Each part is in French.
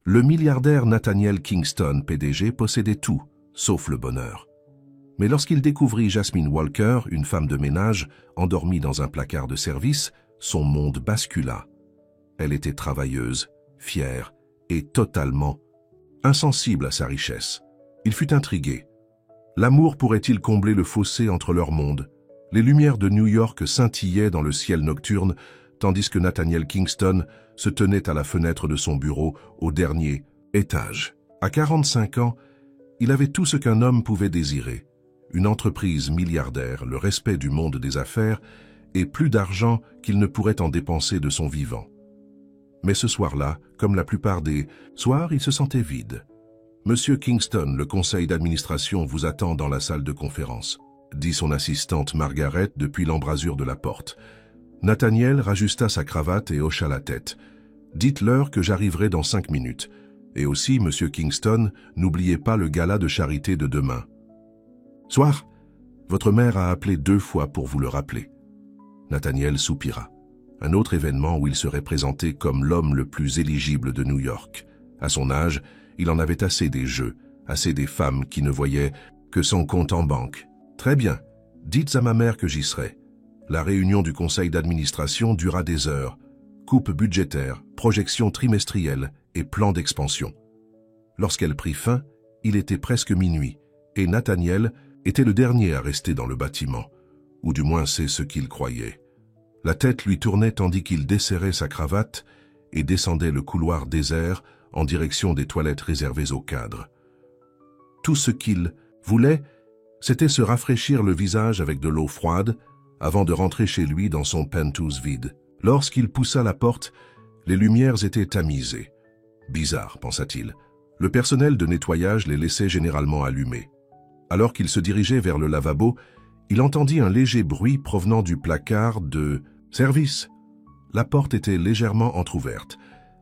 Le milliardaire Nathaniel Kingston, PDG, possédait tout, sauf le bonheur. Mais lorsqu'il découvrit Jasmine Walker, une femme de ménage, endormie dans un placard de service, son monde bascula. Elle était travailleuse, fière et totalement insensible à sa richesse. Il fut intrigué. L'amour pourrait-il combler le fossé entre leurs mondes? Les lumières de New York scintillaient dans le ciel nocturne, tandis que Nathaniel Kingston se tenait à la fenêtre de son bureau au dernier étage. À 45 ans, il avait tout ce qu'un homme pouvait désirer. Une entreprise milliardaire, le respect du monde des affaires et plus d'argent qu'il ne pourrait en dépenser de son vivant. Mais ce soir-là, comme la plupart des soirs, il se sentait vide. « Monsieur Kingston, le conseil d'administration vous attend dans la salle de conférence », dit son assistante Margaret depuis l'embrasure de la porte. Nathaniel rajusta sa cravate et hocha la tête. « Dites-leur que j'arriverai dans 5 minutes. Et aussi, Monsieur Kingston, n'oubliez pas le gala de charité de demain. » « Soir, votre mère a appelé 2 fois pour vous le rappeler. » Nathaniel soupira. Un autre événement où il serait présenté comme l'homme le plus éligible de New York. À son âge, il en avait assez des jeux, assez des femmes qui ne voyaient que son compte en banque. « Très bien, dites à ma mère que j'y serai. » La réunion du conseil d'administration dura des heures. Coupe budgétaire, projection trimestrielle et plan d'expansion. Lorsqu'elle prit fin, il était presque minuit, et Nathaniel était le dernier à rester dans le bâtiment, ou du moins c'est ce qu'il croyait. La tête lui tournait tandis qu'il desserrait sa cravate et descendait le couloir désert en direction des toilettes réservées aux cadres. Tout ce qu'il voulait, c'était se rafraîchir le visage avec de l'eau froide avant de rentrer chez lui dans son penthouse vide. Lorsqu'il poussa la porte, les lumières étaient tamisées. Bizarre, pensa-t-il. Le personnel de nettoyage les laissait généralement allumés. Alors qu'il se dirigeait vers le lavabo, il entendit un léger bruit provenant du placard de service. La porte était légèrement entr'ouverte.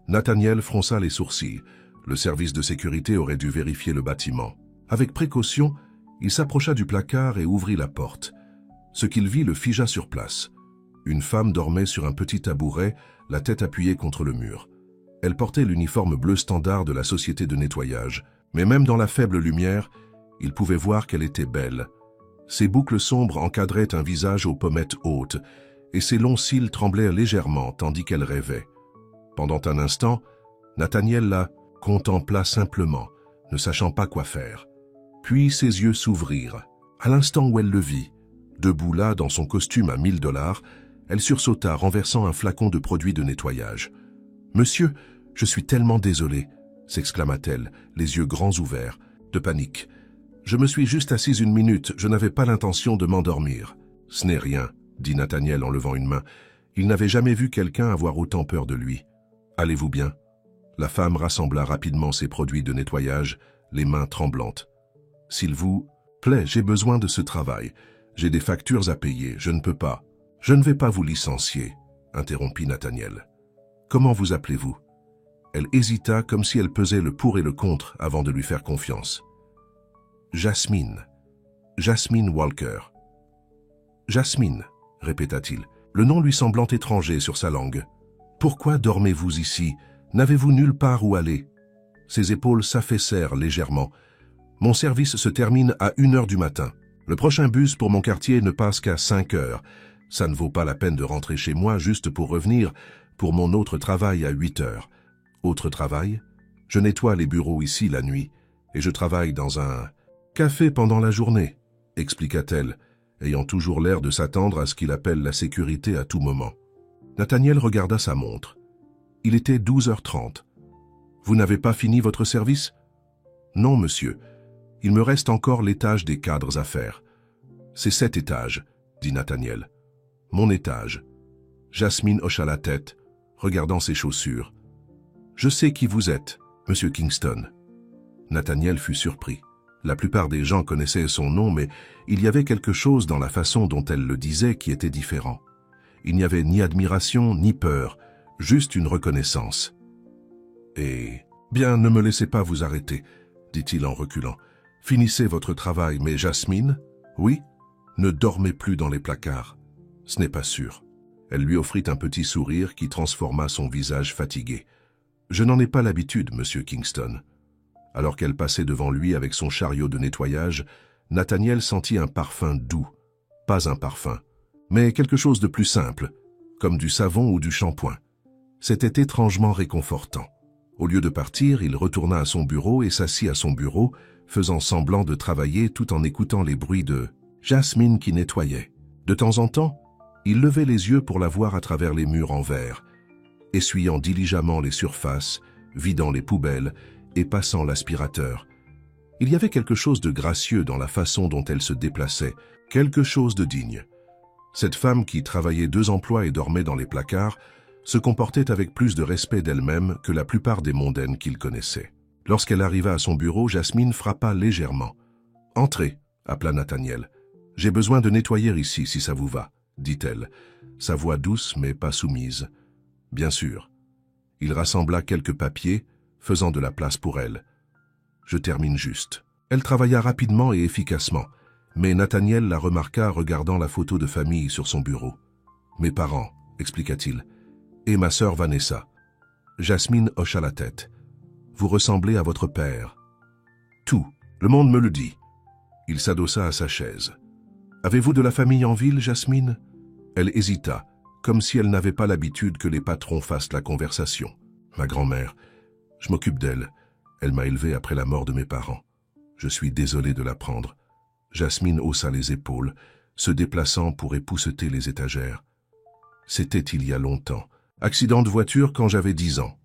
Nathaniel fronça les sourcils. Le service de sécurité aurait dû vérifier le bâtiment. Avec précaution, il s'approcha du placard et ouvrit la porte. Ce qu'il vit le figea sur place. Une femme dormait sur un petit tabouret, la tête appuyée contre le mur. Elle portait l'uniforme bleu standard de la société de nettoyage, mais même dans la faible lumière, il pouvait voir qu'elle était belle. Ses boucles sombres encadraient un visage aux pommettes hautes, et ses longs cils tremblaient légèrement tandis qu'elle rêvait. Pendant un instant, Nathaniel la contempla simplement, ne sachant pas quoi faire. Puis ses yeux s'ouvrirent. À l'instant où elle le vit, debout là dans son costume à $1000, elle sursauta renversant un flacon de produit de nettoyage. « Monsieur, je suis tellement désolée !» s'exclama-t-elle, les yeux grands ouverts, de panique. « Je me suis juste assise 1 minute, je n'avais pas l'intention de m'endormir. »« Ce n'est rien, » dit Nathaniel en levant une main. Il n'avait jamais vu quelqu'un avoir autant peur de lui. « Allez-vous bien ?» La femme rassembla rapidement ses produits de nettoyage, les mains tremblantes. « S'il vous plaît, j'ai besoin de ce travail. J'ai des factures à payer, je ne peux pas. »« Je ne vais pas vous licencier, » interrompit Nathaniel. « Comment vous appelez-vous » Elle hésita comme si elle pesait le pour et le contre avant de lui faire confiance. « Jasmine. Jasmine Walker. »« Jasmine, » répéta-t-il, le nom lui semblant étranger sur sa langue. « Pourquoi dormez-vous ici? N'avez-vous nulle part où aller ?» Ses épaules s'affaissèrent légèrement. « Mon service se termine à 1h du matin. Le prochain bus pour mon quartier ne passe qu'à 5h. Ça ne vaut pas la peine de rentrer chez moi juste pour revenir pour mon autre travail à 8h. Autre travail? Je nettoie les bureaux ici la nuit et je travaille dans un café pendant la journée, expliqua-t-elle, ayant toujours l'air de s'attendre à ce qu'il appelle la sécurité à tout moment. Nathaniel regarda sa montre. Il était 12h30. « Vous n'avez pas fini votre service ?»« Non, monsieur. Il me reste encore l'étage des cadres à faire. »« C'est cet étage, » dit Nathaniel. « Mon étage. » Jasmine hocha la tête, regardant ses chaussures. « Je sais qui vous êtes, monsieur Kingston. » Nathaniel fut surpris. La plupart des gens connaissaient son nom, mais il y avait quelque chose dans la façon dont elle le disait qui était différent. Il n'y avait ni admiration, ni peur, juste une reconnaissance. « Eh bien, ne me laissez pas vous arrêter, » dit-il en reculant. « Finissez votre travail, mais Jasmine, oui, ne dormez plus dans les placards. Ce n'est pas sûr. » Elle lui offrit un petit sourire qui transforma son visage fatigué. « Je n'en ai pas l'habitude, monsieur Kingston. Alors qu'elle passait devant lui avec son chariot de nettoyage, Nathaniel sentit un parfum doux. Pas un parfum, mais quelque chose de plus simple, comme du savon ou du shampoing. C'était étrangement réconfortant. Au lieu de partir, il retourna à son bureau et s'assit à son bureau, faisant semblant de travailler tout en écoutant les bruits de Jasmine qui nettoyait. De temps en temps, il levait les yeux pour la voir à travers les murs en verre, essuyant diligemment les surfaces, vidant les poubelles et passant l'aspirateur. Il y avait quelque chose de gracieux dans la façon dont elle se déplaçait, quelque chose de digne. Cette femme qui travaillait 2 emplois et dormait dans les placards se comportait avec plus de respect d'elle-même que la plupart des mondaines qu'il connaissait. Lorsqu'elle arriva à son bureau, Jasmine frappa légèrement. « Entrez », appela Nathaniel. « J'ai besoin de nettoyer ici, si ça vous va », dit-elle, sa voix douce mais pas soumise. « Bien sûr. » Il rassembla quelques papiers, faisant de la place pour elle. « Je termine juste. » Elle travailla rapidement et efficacement, mais Nathaniel la remarqua regardant la photo de famille sur son bureau. « Mes parents », expliqua-t-il, « et ma sœur Vanessa. » Jasmine hocha la tête. « Vous ressemblez à votre père. »« Tout. Le monde me le dit. » Il s'adossa à sa chaise. « Avez-vous de la famille en ville, Jasmine ?» Elle hésita, comme si elle n'avait pas l'habitude que les patrons fassent la conversation. « Ma grand-mère. Je m'occupe d'elle. Elle m'a élevé après la mort de mes parents. Je suis désolé de l'apprendre. » Jasmine haussa les épaules, se déplaçant pour épousseter les étagères. « C'était il y a longtemps. Accident de voiture quand j'avais 10 ans. »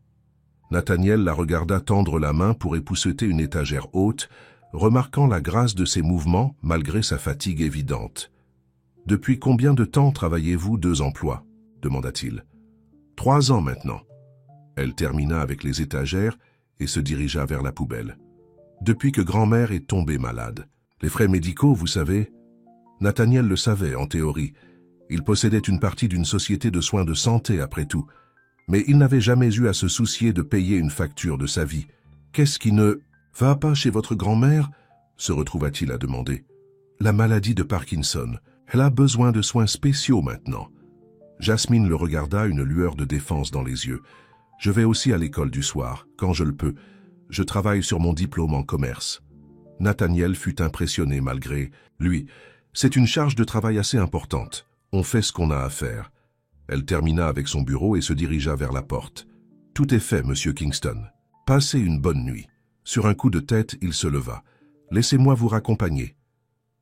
Nathaniel la regarda tendre la main pour épousseter une étagère haute, remarquant la grâce de ses mouvements malgré sa fatigue évidente. « Depuis combien de temps travaillez-vous 2 emplois ?» demanda-t-il. « 3 ans maintenant. » Elle termina avec les étagères et se dirigea vers la poubelle. « Depuis que grand-mère est tombée malade. Les frais médicaux, vous savez. » Nathaniel le savait, en théorie. Il possédait une partie d'une société de soins de santé, après tout. Mais il n'avait jamais eu à se soucier de payer une facture de sa vie. Qu'est-ce qui ne va pas chez votre grand-mère ? Se retrouva-t-il à demander. La maladie de Parkinson. Elle a besoin de soins spéciaux maintenant. Jasmine le regarda, une lueur de défense dans les yeux. Je vais aussi à l'école du soir, quand je le peux. Je travaille sur mon diplôme en commerce. Nathaniel fut impressionné malgré lui. C'est une charge de travail assez importante. On fait ce qu'on a à faire. Elle termina avec son bureau et se dirigea vers la porte. Tout est fait, monsieur Kingston. Passez une bonne nuit. Sur un coup de tête, il se leva. Laissez-moi vous raccompagner.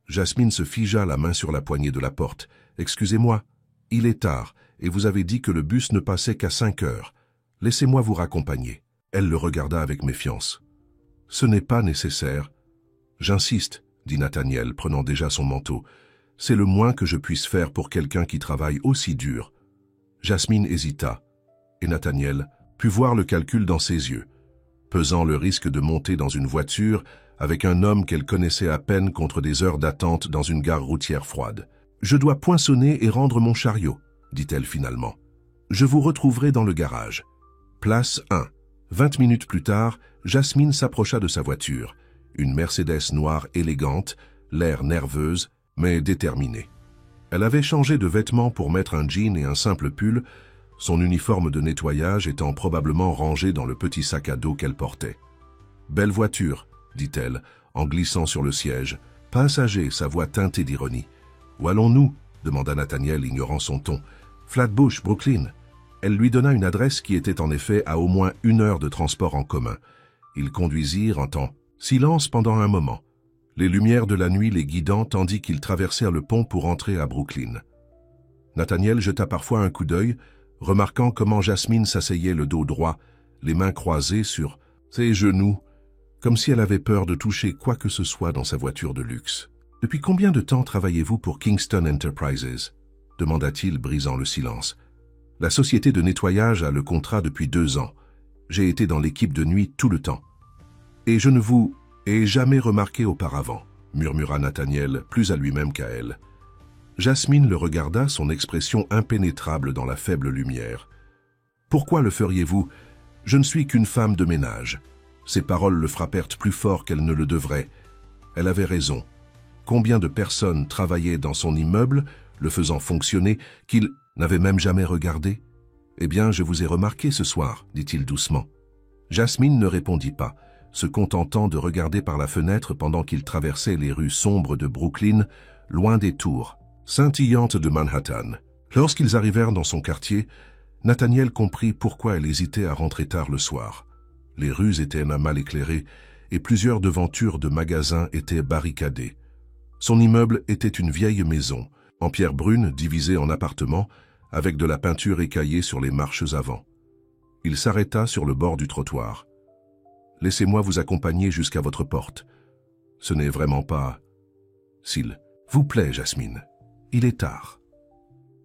Jasmine se figea, la main sur la poignée de la porte. Excusez-moi, il est tard et vous avez dit que le bus ne passait qu'à 5 heures. Laissez-moi vous raccompagner. Elle le regarda avec méfiance. Ce n'est pas nécessaire. J'insiste, dit Nathaniel, prenant déjà son manteau. C'est le moins que je puisse faire pour quelqu'un qui travaille aussi dur. Jasmine hésita, et Nathaniel put voir le calcul dans ses yeux, pesant le risque de monter dans une voiture avec un homme qu'elle connaissait à peine contre des heures d'attente dans une gare routière froide. « Je dois poinçonner et rendre mon chariot, » dit-elle finalement. « Je vous retrouverai dans le garage. » Place 1. 20 minutes plus tard, Jasmine s'approcha de sa voiture, une Mercedes noire élégante, l'air nerveuse, mais déterminée. Elle avait changé de vêtements pour mettre un jean et un simple pull, son uniforme de nettoyage étant probablement rangé dans le petit sac à dos qu'elle portait. « Belle voiture », dit-elle, en glissant sur le siège. « Passager », sa voix teintée d'ironie. « Où allons-nous » demanda Nathaniel, ignorant son ton. « Flatbush, Brooklyn. » Elle lui donna une adresse qui était en effet à au moins 1 heure de transport en commun. Ils conduisirent en silence pendant un moment, les lumières de la nuit les guidant tandis qu'ils traversèrent le pont pour entrer à Brooklyn. Nathaniel jeta parfois un coup d'œil, remarquant comment Jasmine s'asseyait le dos droit, les mains croisées sur ses genoux, comme si elle avait peur de toucher quoi que ce soit dans sa voiture de luxe. « Depuis combien de temps travaillez-vous pour Kingston Enterprises » demanda-t-il, brisant le silence. « La société de nettoyage a le contrat depuis 2 ans. J'ai été dans l'équipe de nuit tout le temps. Et je ne vous ai jamais remarqué auparavant, » murmura Nathaniel, plus à lui-même qu'à elle. Jasmine le regarda, son expression impénétrable dans la faible lumière. « Pourquoi le feriez-vous ? Je ne suis qu'une femme de ménage. » Ses paroles le frappèrent plus fort qu'elle ne le devrait. Elle avait raison. Combien de personnes travaillaient dans son immeuble, le faisant fonctionner, qu'il n'avait même jamais regardé ? « Eh bien, je vous ai remarqué ce soir, dit-il doucement. Jasmine ne répondit pas, se contentant de regarder par la fenêtre pendant qu'ils traversaient les rues sombres de Brooklyn, loin des tours scintillantes de Manhattan. Lorsqu'ils arrivèrent dans son quartier, Nathaniel comprit pourquoi elle hésitait à rentrer tard le soir. Les rues étaient mal éclairées et plusieurs devantures de magasins étaient barricadées. Son immeuble était une vieille maison, en pierre brune divisée en appartements, avec de la peinture écaillée sur les marches avant. Il s'arrêta sur le bord du trottoir. « Laissez-moi vous accompagner jusqu'à votre porte. Ce n'est vraiment pas... » « S'il vous plaît, Jasmine. Il est tard. »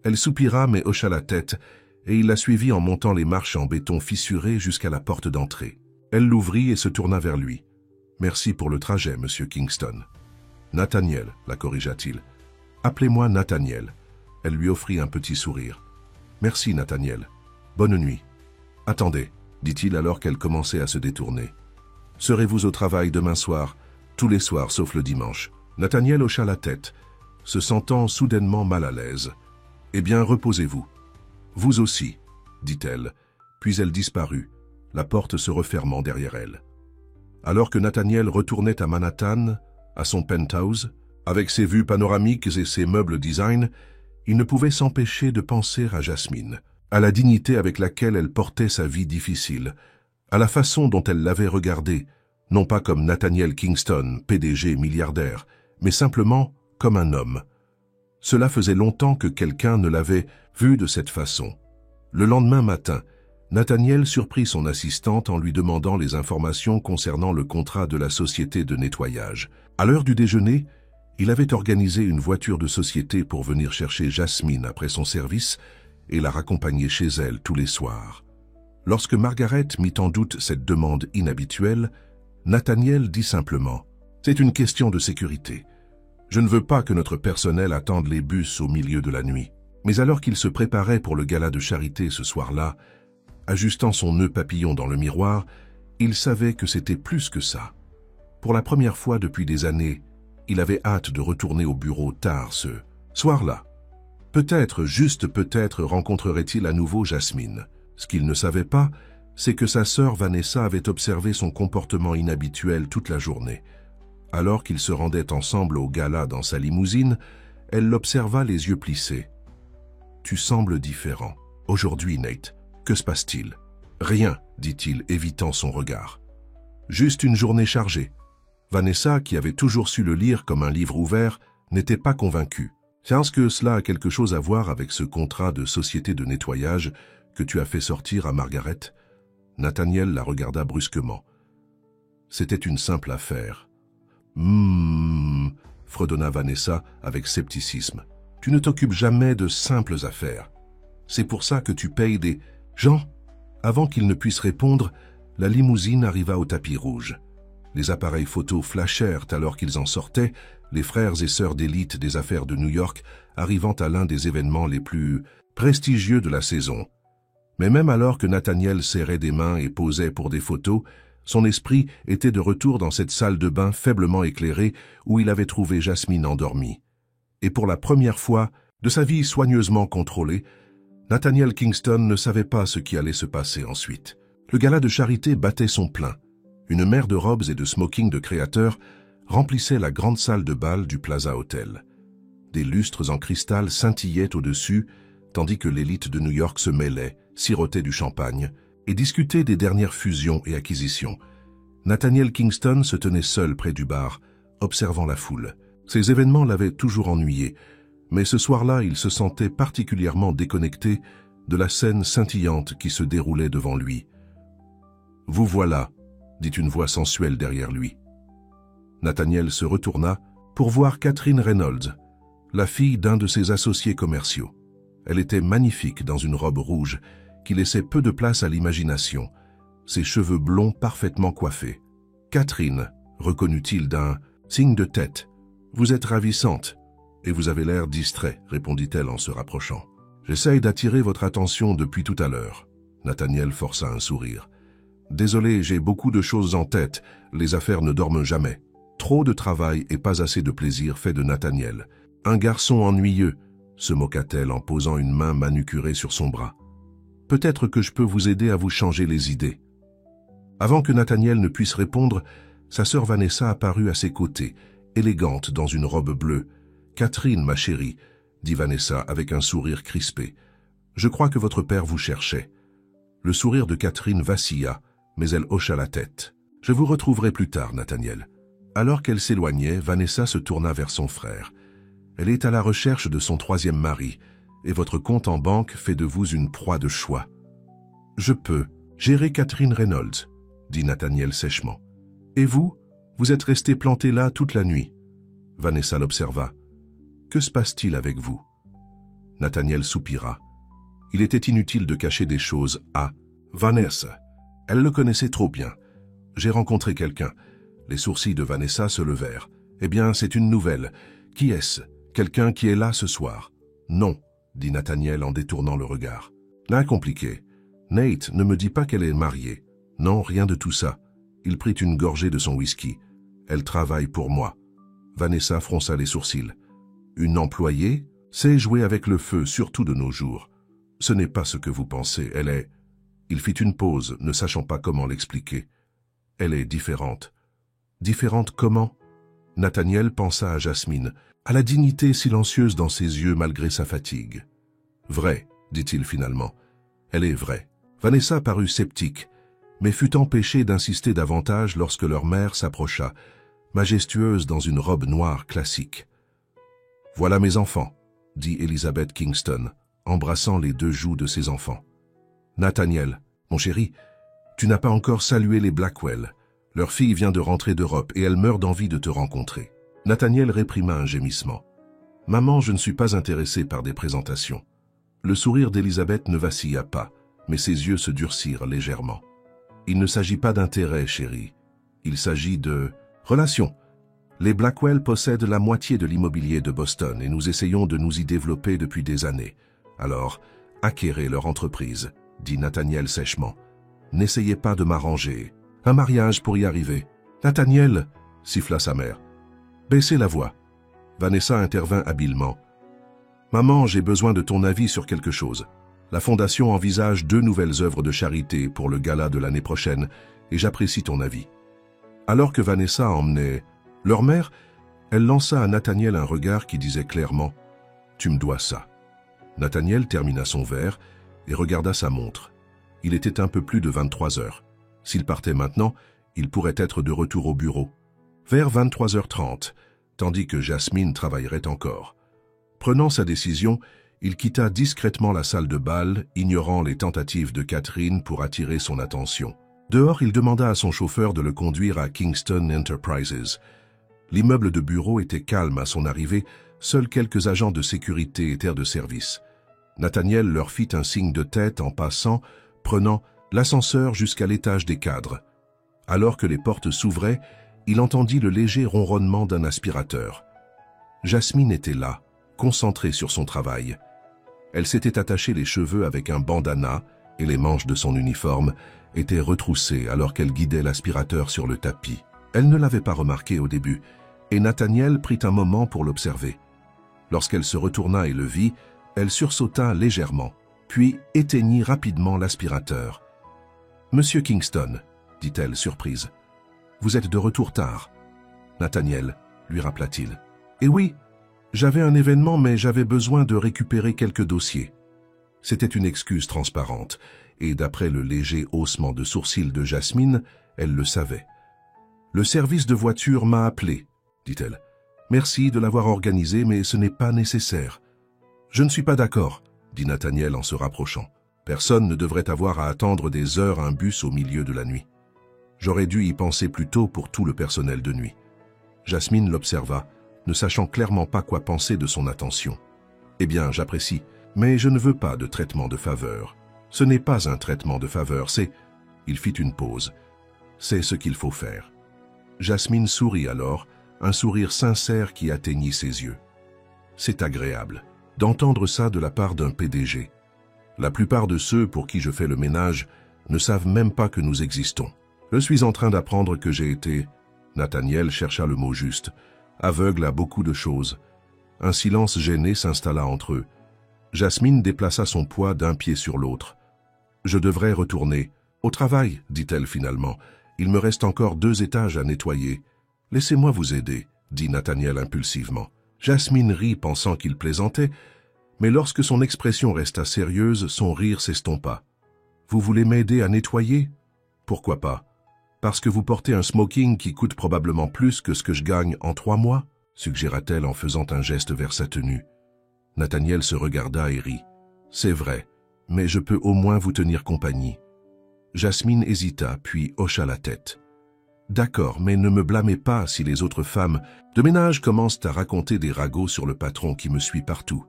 Elle soupira mais hocha la tête, et il la suivit en montant les marches en béton fissurées jusqu'à la porte d'entrée. Elle l'ouvrit et se tourna vers lui. « Merci pour le trajet, monsieur Kingston. »« Nathaniel, la corrigea-t-il. Appelez-moi Nathaniel. » Elle lui offrit un petit sourire. « Merci, Nathaniel. Bonne nuit. »« Attendez, » dit-il alors qu'elle commençait à se détourner. « Serez-vous au travail demain soir, tous les soirs sauf le dimanche ?» Nathaniel hocha la tête, se sentant soudainement mal à l'aise. « Eh bien, reposez-vous. »« Vous aussi, » dit-elle, puis elle disparut, la porte se refermant derrière elle. Alors que Nathaniel retournait à Manhattan, à son penthouse, avec ses vues panoramiques et ses meubles design, il ne pouvait s'empêcher de penser à Jasmine, à la dignité avec laquelle elle portait sa vie difficile, à la façon dont elle l'avait regardé, non pas comme Nathaniel Kingston, PDG milliardaire, mais simplement comme un homme. Cela faisait longtemps que quelqu'un ne l'avait vu de cette façon. Le lendemain matin, Nathaniel surprit son assistante en lui demandant les informations concernant le contrat de la société de nettoyage. À l'heure du déjeuner, il avait organisé une voiture de société pour venir chercher Jasmine après son service et la raccompagner chez elle tous les soirs. Lorsque Margaret mit en doute cette demande inhabituelle, Nathaniel dit simplement « C'est une question de sécurité. Je ne veux pas que notre personnel attende les bus au milieu de la nuit. » Mais alors qu'il se préparait pour le gala de charité ce soir-là, ajustant son nœud papillon dans le miroir, il savait que c'était plus que ça. Pour la première fois depuis des années, il avait hâte de retourner au bureau tard ce soir-là. Peut-être, juste peut-être, rencontrerait-il à nouveau Jasmine. Ce qu'il ne savait pas, c'est que sa sœur Vanessa avait observé son comportement inhabituel toute la journée. Alors qu'ils se rendaient ensemble au gala dans sa limousine, elle l'observa les yeux plissés. « Tu sembles différent. Aujourd'hui, Nate, que se passe-t-il ?»« Rien, dit-il, évitant son regard. Juste une journée chargée. » Vanessa, qui avait toujours su le lire comme un livre ouvert, n'était pas convaincue. « Est-ce que cela a quelque chose à voir avec ce contrat de société de nettoyage que tu as fait sortir à Margaret ?» Nathaniel la regarda brusquement. C'était une simple affaire. Fredonna Vanessa avec scepticisme. Tu ne t'occupes jamais de simples affaires. C'est pour ça que tu payes des gens. Avant qu'il ne puisse répondre, la limousine arriva au tapis rouge. Les appareils photos flashèrent alors qu'ils en sortaient, les frères et sœurs d'élite des affaires de New York arrivant à l'un des événements les plus prestigieux de la saison. Mais même alors que Nathaniel serrait des mains et posait pour des photos, son esprit était de retour dans cette salle de bain faiblement éclairée où il avait trouvé Jasmine endormie. Et pour la première fois, de sa vie soigneusement contrôlée, Nathaniel Kingston ne savait pas ce qui allait se passer ensuite. Le gala de charité battait son plein. Une mer de robes et de smoking de créateurs remplissait la grande salle de bal du Plaza Hotel. Des lustres en cristal scintillaient au-dessus, tandis que l'élite de New York se mêlait, sirotait du champagne et discutait des dernières fusions et acquisitions. Nathaniel Kingston se tenait seul près du bar, observant la foule. Ces événements l'avaient toujours ennuyé, mais ce soir-là, il se sentait particulièrement déconnecté de la scène scintillante qui se déroulait devant lui. « Vous voilà », dit une voix sensuelle derrière lui. Nathaniel se retourna pour voir Catherine Reynolds, la fille d'un de ses associés commerciaux. Elle était magnifique dans une robe rouge qui laissait peu de place à l'imagination, ses cheveux blonds parfaitement coiffés. « Catherine », reconnut-il d'un signe de tête. « Vous êtes ravissante, et vous avez l'air distrait, » répondit-elle en se rapprochant. « J'essaye d'attirer votre attention depuis tout à l'heure. » Nathaniel força un sourire. « Désolé, j'ai beaucoup de choses en tête, les affaires ne dorment jamais. » Trop de travail et pas assez de plaisir fait de Nathaniel. « Un garçon ennuyeux, » se moqua-t-elle en posant une main manucurée sur son bras. « Peut-être que je peux vous aider à vous changer les idées. » Avant que Nathaniel ne puisse répondre, sa sœur Vanessa apparut à ses côtés, élégante dans une robe bleue. « Catherine, ma chérie, » dit Vanessa avec un sourire crispé. « Je crois que votre père vous cherchait. » Le sourire de Catherine vacilla, mais elle hocha la tête. « Je vous retrouverai plus tard, Nathaniel. » Alors qu'elle s'éloignait, Vanessa se tourna vers son frère. « Elle est à la recherche de son troisième mari, et votre compte en banque fait de vous une proie de choix. »« Je peux gérer Catherine Reynolds, » dit Nathaniel sèchement. « Et vous, vous êtes resté planté là toute la nuit. » Vanessa l'observa. « Que se passe-t-il avec vous ?» Nathaniel soupira. Il était inutile de cacher des choses à Vanessa. Elle le connaissait trop bien. « J'ai rencontré quelqu'un. » Les sourcils de Vanessa se levèrent. « Eh bien, c'est une nouvelle. Qui est-ce? Quelqu'un qui est là ce soir? »« Non, » dit Nathaniel en détournant le regard. « Là, compliqué. Nate ne me dit pas qu'elle est mariée. Non, rien de tout ça. » Il prit une gorgée de son whisky. « Elle travaille pour moi. » Vanessa fronça les sourcils. « Une employée sait jouer avec le feu, surtout de nos jours. Ce n'est pas ce que vous pensez. Elle est... » Il fit une pause, ne sachant pas comment l'expliquer. « Elle est différente. » « Différente comment ?» Nathaniel pensa à Jasmine, à la dignité silencieuse dans ses yeux malgré sa fatigue. « Vrai, dit-il finalement. Elle est vraie. » Vanessa parut sceptique, mais fut empêchée d'insister davantage lorsque leur mère s'approcha, majestueuse dans une robe noire classique. « Voilà mes enfants, » dit Elizabeth Kingston, embrassant les deux joues de ses enfants. « Nathaniel, mon chéri, tu n'as pas encore salué les Blackwell. Leur fille vient de rentrer d'Europe et elle meurt d'envie de te rencontrer. » Nathaniel réprima un gémissement. « Maman, je ne suis pas intéressé par des présentations. » Le sourire d'Elizabeth ne vacilla pas, mais ses yeux se durcirent légèrement. « Il ne s'agit pas d'intérêt, chérie. Il s'agit de... relation. Les Blackwell possèdent la moitié de l'immobilier de Boston et nous essayons de nous y développer depuis des années. Alors, acquérez leur entreprise, » dit Nathaniel sèchement. « N'essayez pas de m'arranger. Un mariage pour y arriver. »« Nathaniel » siffla sa mère. « Baissez la voix. » Vanessa intervint habilement. « Maman, j'ai besoin de ton avis sur quelque chose. La Fondation envisage 2 nouvelles œuvres de charité pour le gala de l'année prochaine et j'apprécie ton avis. » Alors que Vanessa emmenait leur mère, elle lança à Nathaniel un regard qui disait clairement « Tu me dois ça. » Nathaniel termina son verre et regarda sa montre. Il était un peu plus de 23 heures. S'il partait maintenant, il pourrait être de retour au bureau. Vers 23h30, tandis que Jasmine travaillerait encore. Prenant sa décision, il quitta discrètement la salle de bal, ignorant les tentatives de Catherine pour attirer son attention. Dehors, il demanda à son chauffeur de le conduire à Kingston Enterprises. L'immeuble de bureau était calme à son arrivée, seuls quelques agents de sécurité étaient de service. Nathaniel leur fit un signe de tête en passant, prenant l'ascenseur jusqu'à l'étage des cadres. Alors que les portes s'ouvraient, il entendit le léger ronronnement d'un aspirateur. Jasmine était là, concentrée sur son travail. Elle s'était attachée les cheveux avec un bandana et les manches de son uniforme étaient retroussées alors qu'elle guidait l'aspirateur sur le tapis. Elle ne l'avait pas remarqué au début, et Nathaniel prit un moment pour l'observer. Lorsqu'elle se retourna et le vit, elle sursauta légèrement, puis éteignit rapidement l'aspirateur. « Monsieur Kingston, » dit-elle surprise, « vous êtes de retour tard. » « Nathaniel, » lui rappela-t-il. « Eh oui, j'avais un événement mais j'avais besoin de récupérer quelques dossiers. » C'était une excuse transparente, et d'après le léger haussement de sourcils de Jasmine, elle le savait. « Le service de voiture m'a appelé, » dit-elle. « Merci de l'avoir organisé, mais ce n'est pas nécessaire. »« Je ne suis pas d'accord, » dit Nathaniel en se rapprochant. « Personne ne devrait avoir à attendre des heures un bus au milieu de la nuit. J'aurais dû y penser plus tôt pour tout le personnel de nuit. » Jasmine l'observa, ne sachant clairement pas quoi penser de son attention. « Eh bien, j'apprécie, mais je ne veux pas de traitement de faveur. Ce n'est pas un traitement de faveur, c'est... » Il fit une pause. « C'est ce qu'il faut faire. » Jasmine sourit alors, un sourire sincère qui atteignit ses yeux. « C'est agréable d'entendre ça de la part d'un PDG. La plupart de ceux pour qui je fais le ménage ne savent même pas que nous existons. Je suis en train d'apprendre que j'ai été... » Nathaniel chercha le mot juste. Aveugle à beaucoup de choses. Un silence gêné s'installa entre eux. Jasmine déplaça son poids d'un pied sur l'autre. « Je devrais retourner. Au travail, dit-elle finalement. Il me reste encore 2 étages à nettoyer. Laissez-moi vous aider, dit Nathaniel impulsivement. Jasmine rit pensant qu'il plaisantait, mais lorsque son expression resta sérieuse, son rire s'estompa. Vous voulez m'aider à nettoyer? Pourquoi pas? Parce que vous portez un smoking qui coûte probablement plus que ce que je gagne en 3 mois, suggéra-t-elle en faisant un geste vers sa tenue. Nathaniel se regarda et rit. C'est vrai, mais je peux au moins vous tenir compagnie. Jasmine hésita, puis hocha la tête. D'accord, mais ne me blâmez pas si les autres femmes de ménage commencent à raconter des ragots sur le patron qui me suit partout.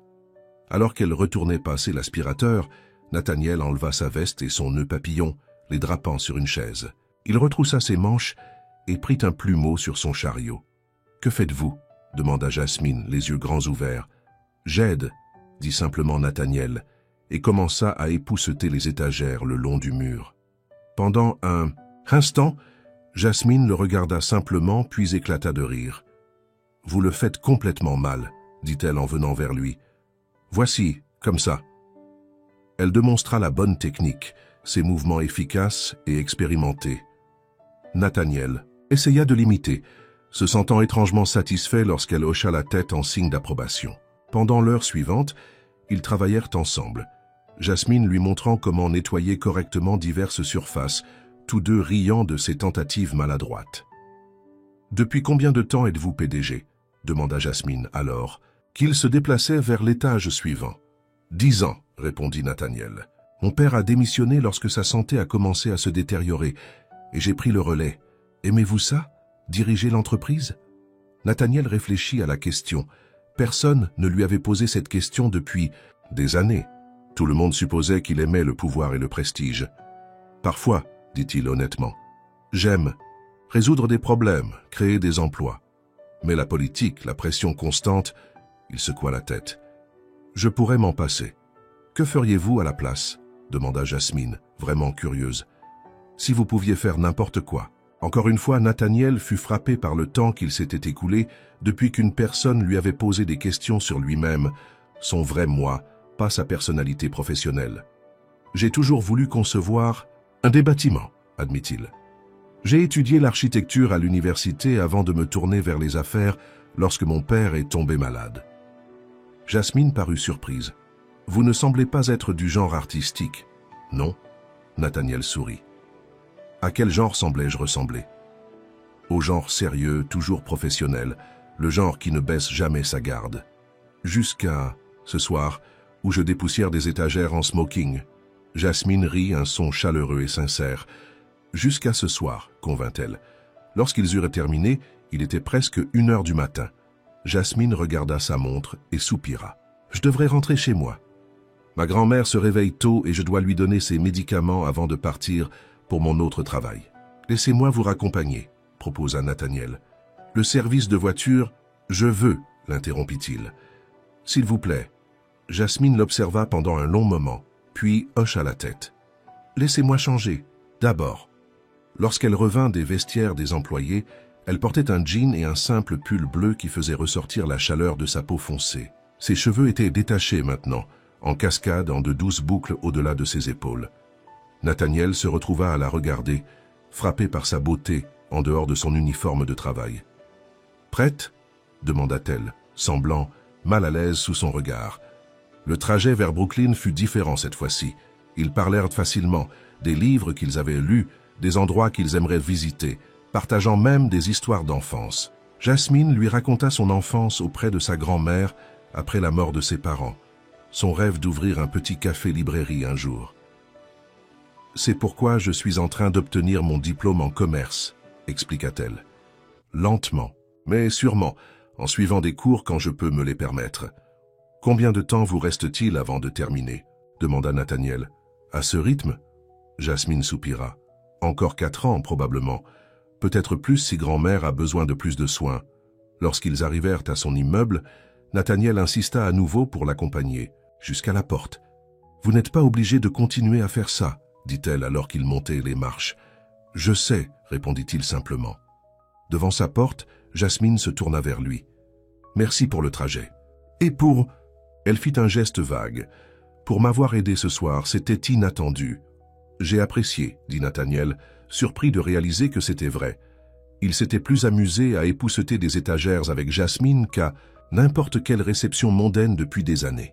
Alors qu'elle retournait passer l'aspirateur, Nathaniel enleva sa veste et son nœud papillon, les drapant sur une chaise. Il retroussa ses manches et prit un plumeau sur son chariot. « Que faites-vous » demanda Jasmine, les yeux grands ouverts. « J'aide » dit simplement Nathaniel, et commença à épousseter les étagères le long du mur. Pendant un instant, Jasmine le regarda simplement, puis éclata de rire. « Vous le faites complètement mal, » dit-elle en venant vers lui. « Voici, comme ça. » Elle démonstra la bonne technique, ses mouvements efficaces et expérimentés. Nathaniel essaya de l'imiter, se sentant étrangement satisfait lorsqu'elle hocha la tête en signe d'approbation. Pendant l'heure suivante, ils travaillèrent ensemble, Jasmine lui montrant comment nettoyer correctement diverses surfaces, tous deux riant de ses tentatives maladroites. « Depuis combien de temps êtes-vous PDG » demanda Jasmine alors, qu'il se déplaçait vers l'étage suivant. « 10 ans, répondit Nathaniel. Mon père a démissionné lorsque sa santé a commencé à se détériorer, et j'ai pris le relais. Aimez-vous ça, diriger l'entreprise » Nathaniel réfléchit à la question. Personne ne lui avait posé cette question depuis des années. Tout le monde supposait qu'il aimait le pouvoir et le prestige. « Parfois, dit-il honnêtement. J'aime résoudre des problèmes, créer des emplois. Mais la politique, la pression constante, il secoua la tête. Je pourrais m'en passer. Que feriez-vous à la place ? Demanda Jasmine, vraiment curieuse. Si vous pouviez faire n'importe quoi. Encore une fois, Nathaniel fut frappé par le temps qu'il s'était écoulé depuis qu'une personne lui avait posé des questions sur lui-même, son vrai moi, pas sa personnalité professionnelle. J'ai toujours voulu concevoir des bâtiments, admit-il. J'ai étudié l'architecture à l'université avant de me tourner vers les affaires lorsque mon père est tombé malade. Jasmine parut surprise. Vous ne semblez pas être du genre artistique, non ? Nathaniel sourit. À quel genre semblais-je ressembler ? Au genre sérieux, toujours professionnel, le genre qui ne baisse jamais sa garde. Jusqu'à ce soir, où je dépoussière des étagères en smoking. Jasmine rit un son chaleureux et sincère. Jusqu'à ce soir, convint-elle. Lorsqu'ils eurent terminé, il était presque 1h du matin. Jasmine regarda sa montre et soupira. Je devrais rentrer chez moi. Ma grand-mère se réveille tôt et je dois lui donner ses médicaments avant de partir pour mon autre travail. Laissez-moi vous raccompagner, proposa Nathaniel. Le service de voiture, je veux, l'interrompit-il. S'il vous plaît. Jasmine l'observa pendant un long moment, puis hocha la tête. Laissez-moi changer, d'abord. Lorsqu'elle revint des vestiaires des employés, elle portait un jean et un simple pull bleu qui faisait ressortir la chaleur de sa peau foncée. Ses cheveux étaient détachés maintenant, en cascade en de douces boucles au-delà de ses épaules. Nathaniel se retrouva à la regarder, frappé par sa beauté en dehors de son uniforme de travail. « Prête » demanda-t-elle, semblant mal à l'aise sous son regard. Le trajet vers Brooklyn fut différent cette fois-ci. Ils parlèrent facilement, des livres qu'ils avaient lus, des endroits qu'ils aimeraient visiter, partageant même des histoires d'enfance. Jasmine lui raconta son enfance auprès de sa grand-mère après la mort de ses parents, son rêve d'ouvrir un petit café-librairie un jour. « C'est pourquoi je suis en train d'obtenir mon diplôme en commerce », expliqua-t-elle. « Lentement, mais sûrement, en suivant des cours quand je peux me les permettre. » « Combien de temps vous reste-t-il avant de terminer » demanda Nathaniel. « À ce rythme ?» Jasmine soupira. « Encore 4 ans, probablement. Peut-être plus si grand-mère a besoin de plus de soins. » Lorsqu'ils arrivèrent à son immeuble, Nathaniel insista à nouveau pour l'accompagner, jusqu'à la porte. « Vous n'êtes pas obligé de continuer à faire ça, » dit-elle alors qu'ils montaient les marches. « Je sais, » répondit-il simplement. Devant sa porte, Jasmine se tourna vers lui. « Merci pour le trajet. »« Et pour... » Elle fit un geste vague. « Pour m'avoir aidé ce soir, c'était inattendu. » J'ai apprécié, dit Nathaniel, surpris de réaliser que c'était vrai. Il s'était plus amusé à épousseter des étagères avec Jasmine qu'à n'importe quelle réception mondaine depuis des années.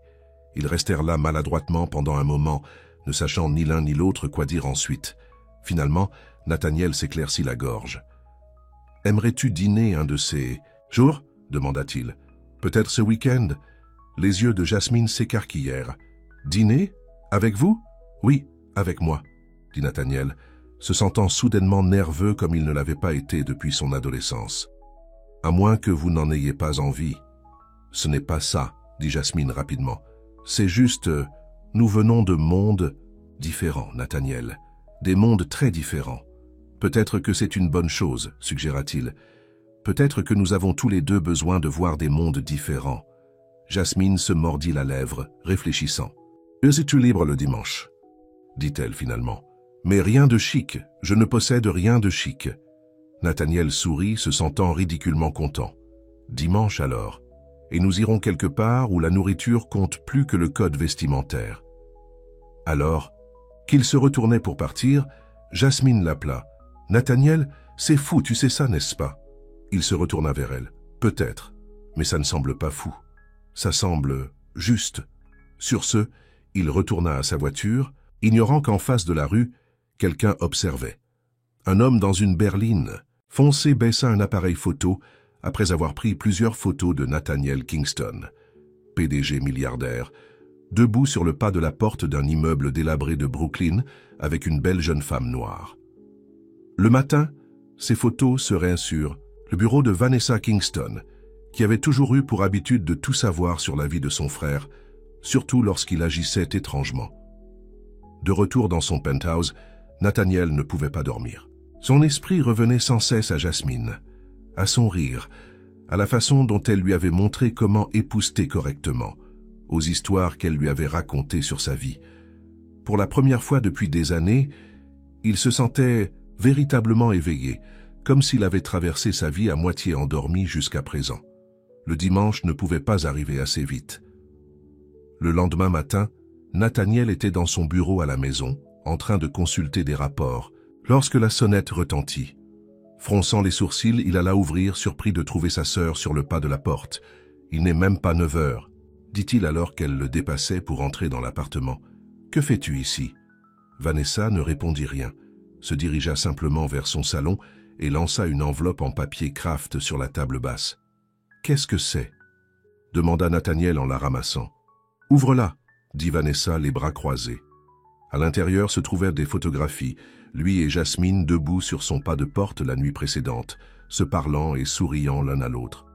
Ils restèrent là maladroitement pendant un moment, ne sachant ni l'un ni l'autre quoi dire ensuite. Finalement, Nathaniel s'éclaircit la gorge. « Aimerais-tu dîner un de ces jours ?» demanda-t-il. « Peut-être ce week-end ?» Les yeux de Jasmine s'écarquillèrent. « Dîner? Avec vous ?»« Oui, avec moi, » dit Nathaniel, se sentant soudainement nerveux comme il ne l'avait pas été depuis son adolescence. « À moins que vous n'en ayez pas envie. »« Ce n'est pas ça, » dit Jasmine rapidement. « C'est juste, nous venons de mondes différents, Nathaniel. Des mondes très différents. Peut-être que c'est une bonne chose, suggéra-t-il. Peut-être que nous avons tous les deux besoin de voir des mondes différents. » Jasmine se mordit la lèvre, réfléchissant. « Es-tu libre le dimanche ?» dit-elle finalement. « Mais rien de chic, je ne possède rien de chic. » Nathaniel sourit, se sentant ridiculement content. « Dimanche alors, et nous irons quelque part où la nourriture compte plus que le code vestimentaire. » Alors, qu'il se retournait pour partir, Jasmine l'appela. « Nathaniel, c'est fou, tu sais ça, n'est-ce pas ?» Il se retourna vers elle. « Peut-être, mais ça ne semble pas fou. Ça semble juste. » Sur ce, il retourna à sa voiture, ignorant qu'en face de la rue, quelqu'un observait. Un homme dans une berline foncée baissa un appareil photo après avoir pris plusieurs photos de Nathaniel Kingston, PDG milliardaire, debout sur le pas de la porte d'un immeuble délabré de Brooklyn avec une belle jeune femme noire. Le matin, ces photos seraient sur le bureau de Vanessa Kingston, qui avait toujours eu pour habitude de tout savoir sur la vie de son frère, surtout lorsqu'il agissait étrangement. De retour dans son penthouse, Nathaniel ne pouvait pas dormir. Son esprit revenait sans cesse à Jasmine, à son rire, à la façon dont elle lui avait montré comment épousseter correctement, aux histoires qu'elle lui avait racontées sur sa vie. Pour la première fois depuis des années, il se sentait véritablement éveillé, comme s'il avait traversé sa vie à moitié endormi jusqu'à présent. Le dimanche ne pouvait pas arriver assez vite. Le lendemain matin, Nathaniel était dans son bureau à la maison, en train de consulter des rapports, lorsque la sonnette retentit. Fronçant les sourcils, il alla ouvrir, surpris de trouver sa sœur sur le pas de la porte. « Il n'est même pas 9 heures, » dit-il alors qu'elle le dépassait pour entrer dans l'appartement. « Que fais-tu ici ?» Vanessa ne répondit rien, se dirigea simplement vers son salon et lança une enveloppe en papier craft sur la table basse. « Qu'est-ce que c'est ?» demanda Nathaniel en la ramassant. « Ouvre-la » dit Vanessa, les bras croisés. À l'intérieur se trouvèrent des photographies, lui et Jasmine debout sur son pas de porte la nuit précédente, se parlant et souriant l'un à l'autre.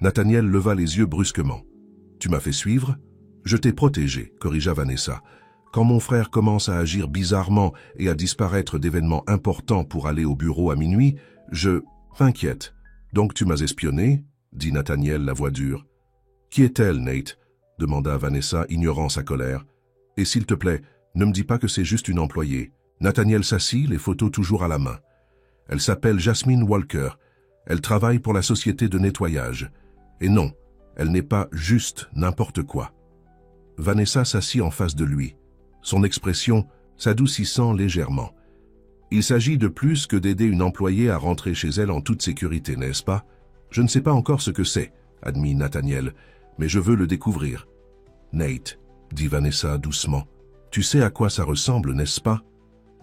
Nathaniel leva les yeux brusquement. « Tu m'as fait suivre ?»« Je t'ai protégé, » corrigea Vanessa. « Quand mon frère commence à agir bizarrement et à disparaître d'événements importants pour aller au bureau à minuit, je... T'inquiète. Donc tu m'as espionné ?» dit Nathaniel, la voix dure. « Qui est-elle, Nate ?» demanda Vanessa, ignorant sa colère. « Et s'il te plaît, ne me dis pas que c'est juste une employée. » Nathaniel s'assit, les photos toujours à la main. « Elle s'appelle Jasmine Walker. Elle travaille pour la société de nettoyage. Et non, elle n'est pas juste n'importe quoi. » Vanessa s'assit en face de lui, son expression s'adoucissant légèrement. « Il s'agit de plus que d'aider une employée à rentrer chez elle en toute sécurité, n'est-ce pas? Je ne sais pas encore ce que c'est, » admit Nathaniel, « mais je veux le découvrir. »« Nate, » dit Vanessa doucement, « tu sais à quoi ça ressemble, n'est-ce pas?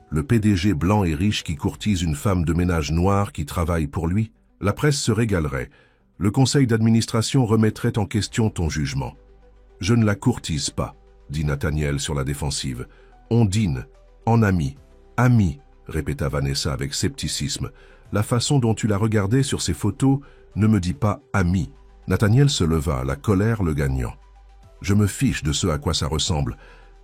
Le PDG blanc et riche qui courtise une femme de ménage noire qui travaille pour lui? La presse se régalerait. Le conseil d'administration remettrait en question ton jugement. »« Je ne la courtise pas, » dit Nathaniel sur la défensive. « On dîne, en amis. »« Amis, » répéta Vanessa avec scepticisme. « La façon dont tu la regardais sur ces photos ne me dit pas « ami ». Nathaniel se leva, la colère le gagnant. « Je me fiche de ce à quoi ça ressemble.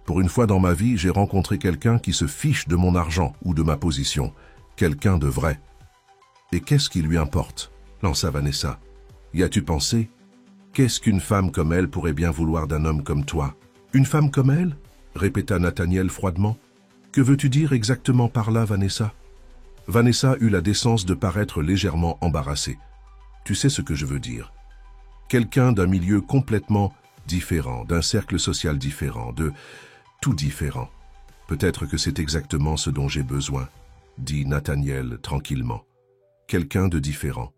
Pour une fois dans ma vie, j'ai rencontré quelqu'un qui se fiche de mon argent ou de ma position. Quelqu'un de vrai. »« Et qu'est-ce qui lui importe ?» lança Vanessa. « Y as-tu pensé? Qu'est-ce qu'une femme comme elle pourrait bien vouloir d'un homme comme toi? »« Une femme comme elle ?» répéta Nathaniel froidement. « Que veux-tu dire exactement par là, Vanessa ?» Vanessa eut la décence de paraître légèrement embarrassée. « Tu sais ce que je veux dire. Quelqu'un d'un milieu complètement différent, d'un cercle social différent, de tout différent. Peut-être que c'est exactement ce dont j'ai besoin, dit Nathaniel tranquillement. Quelqu'un de différent.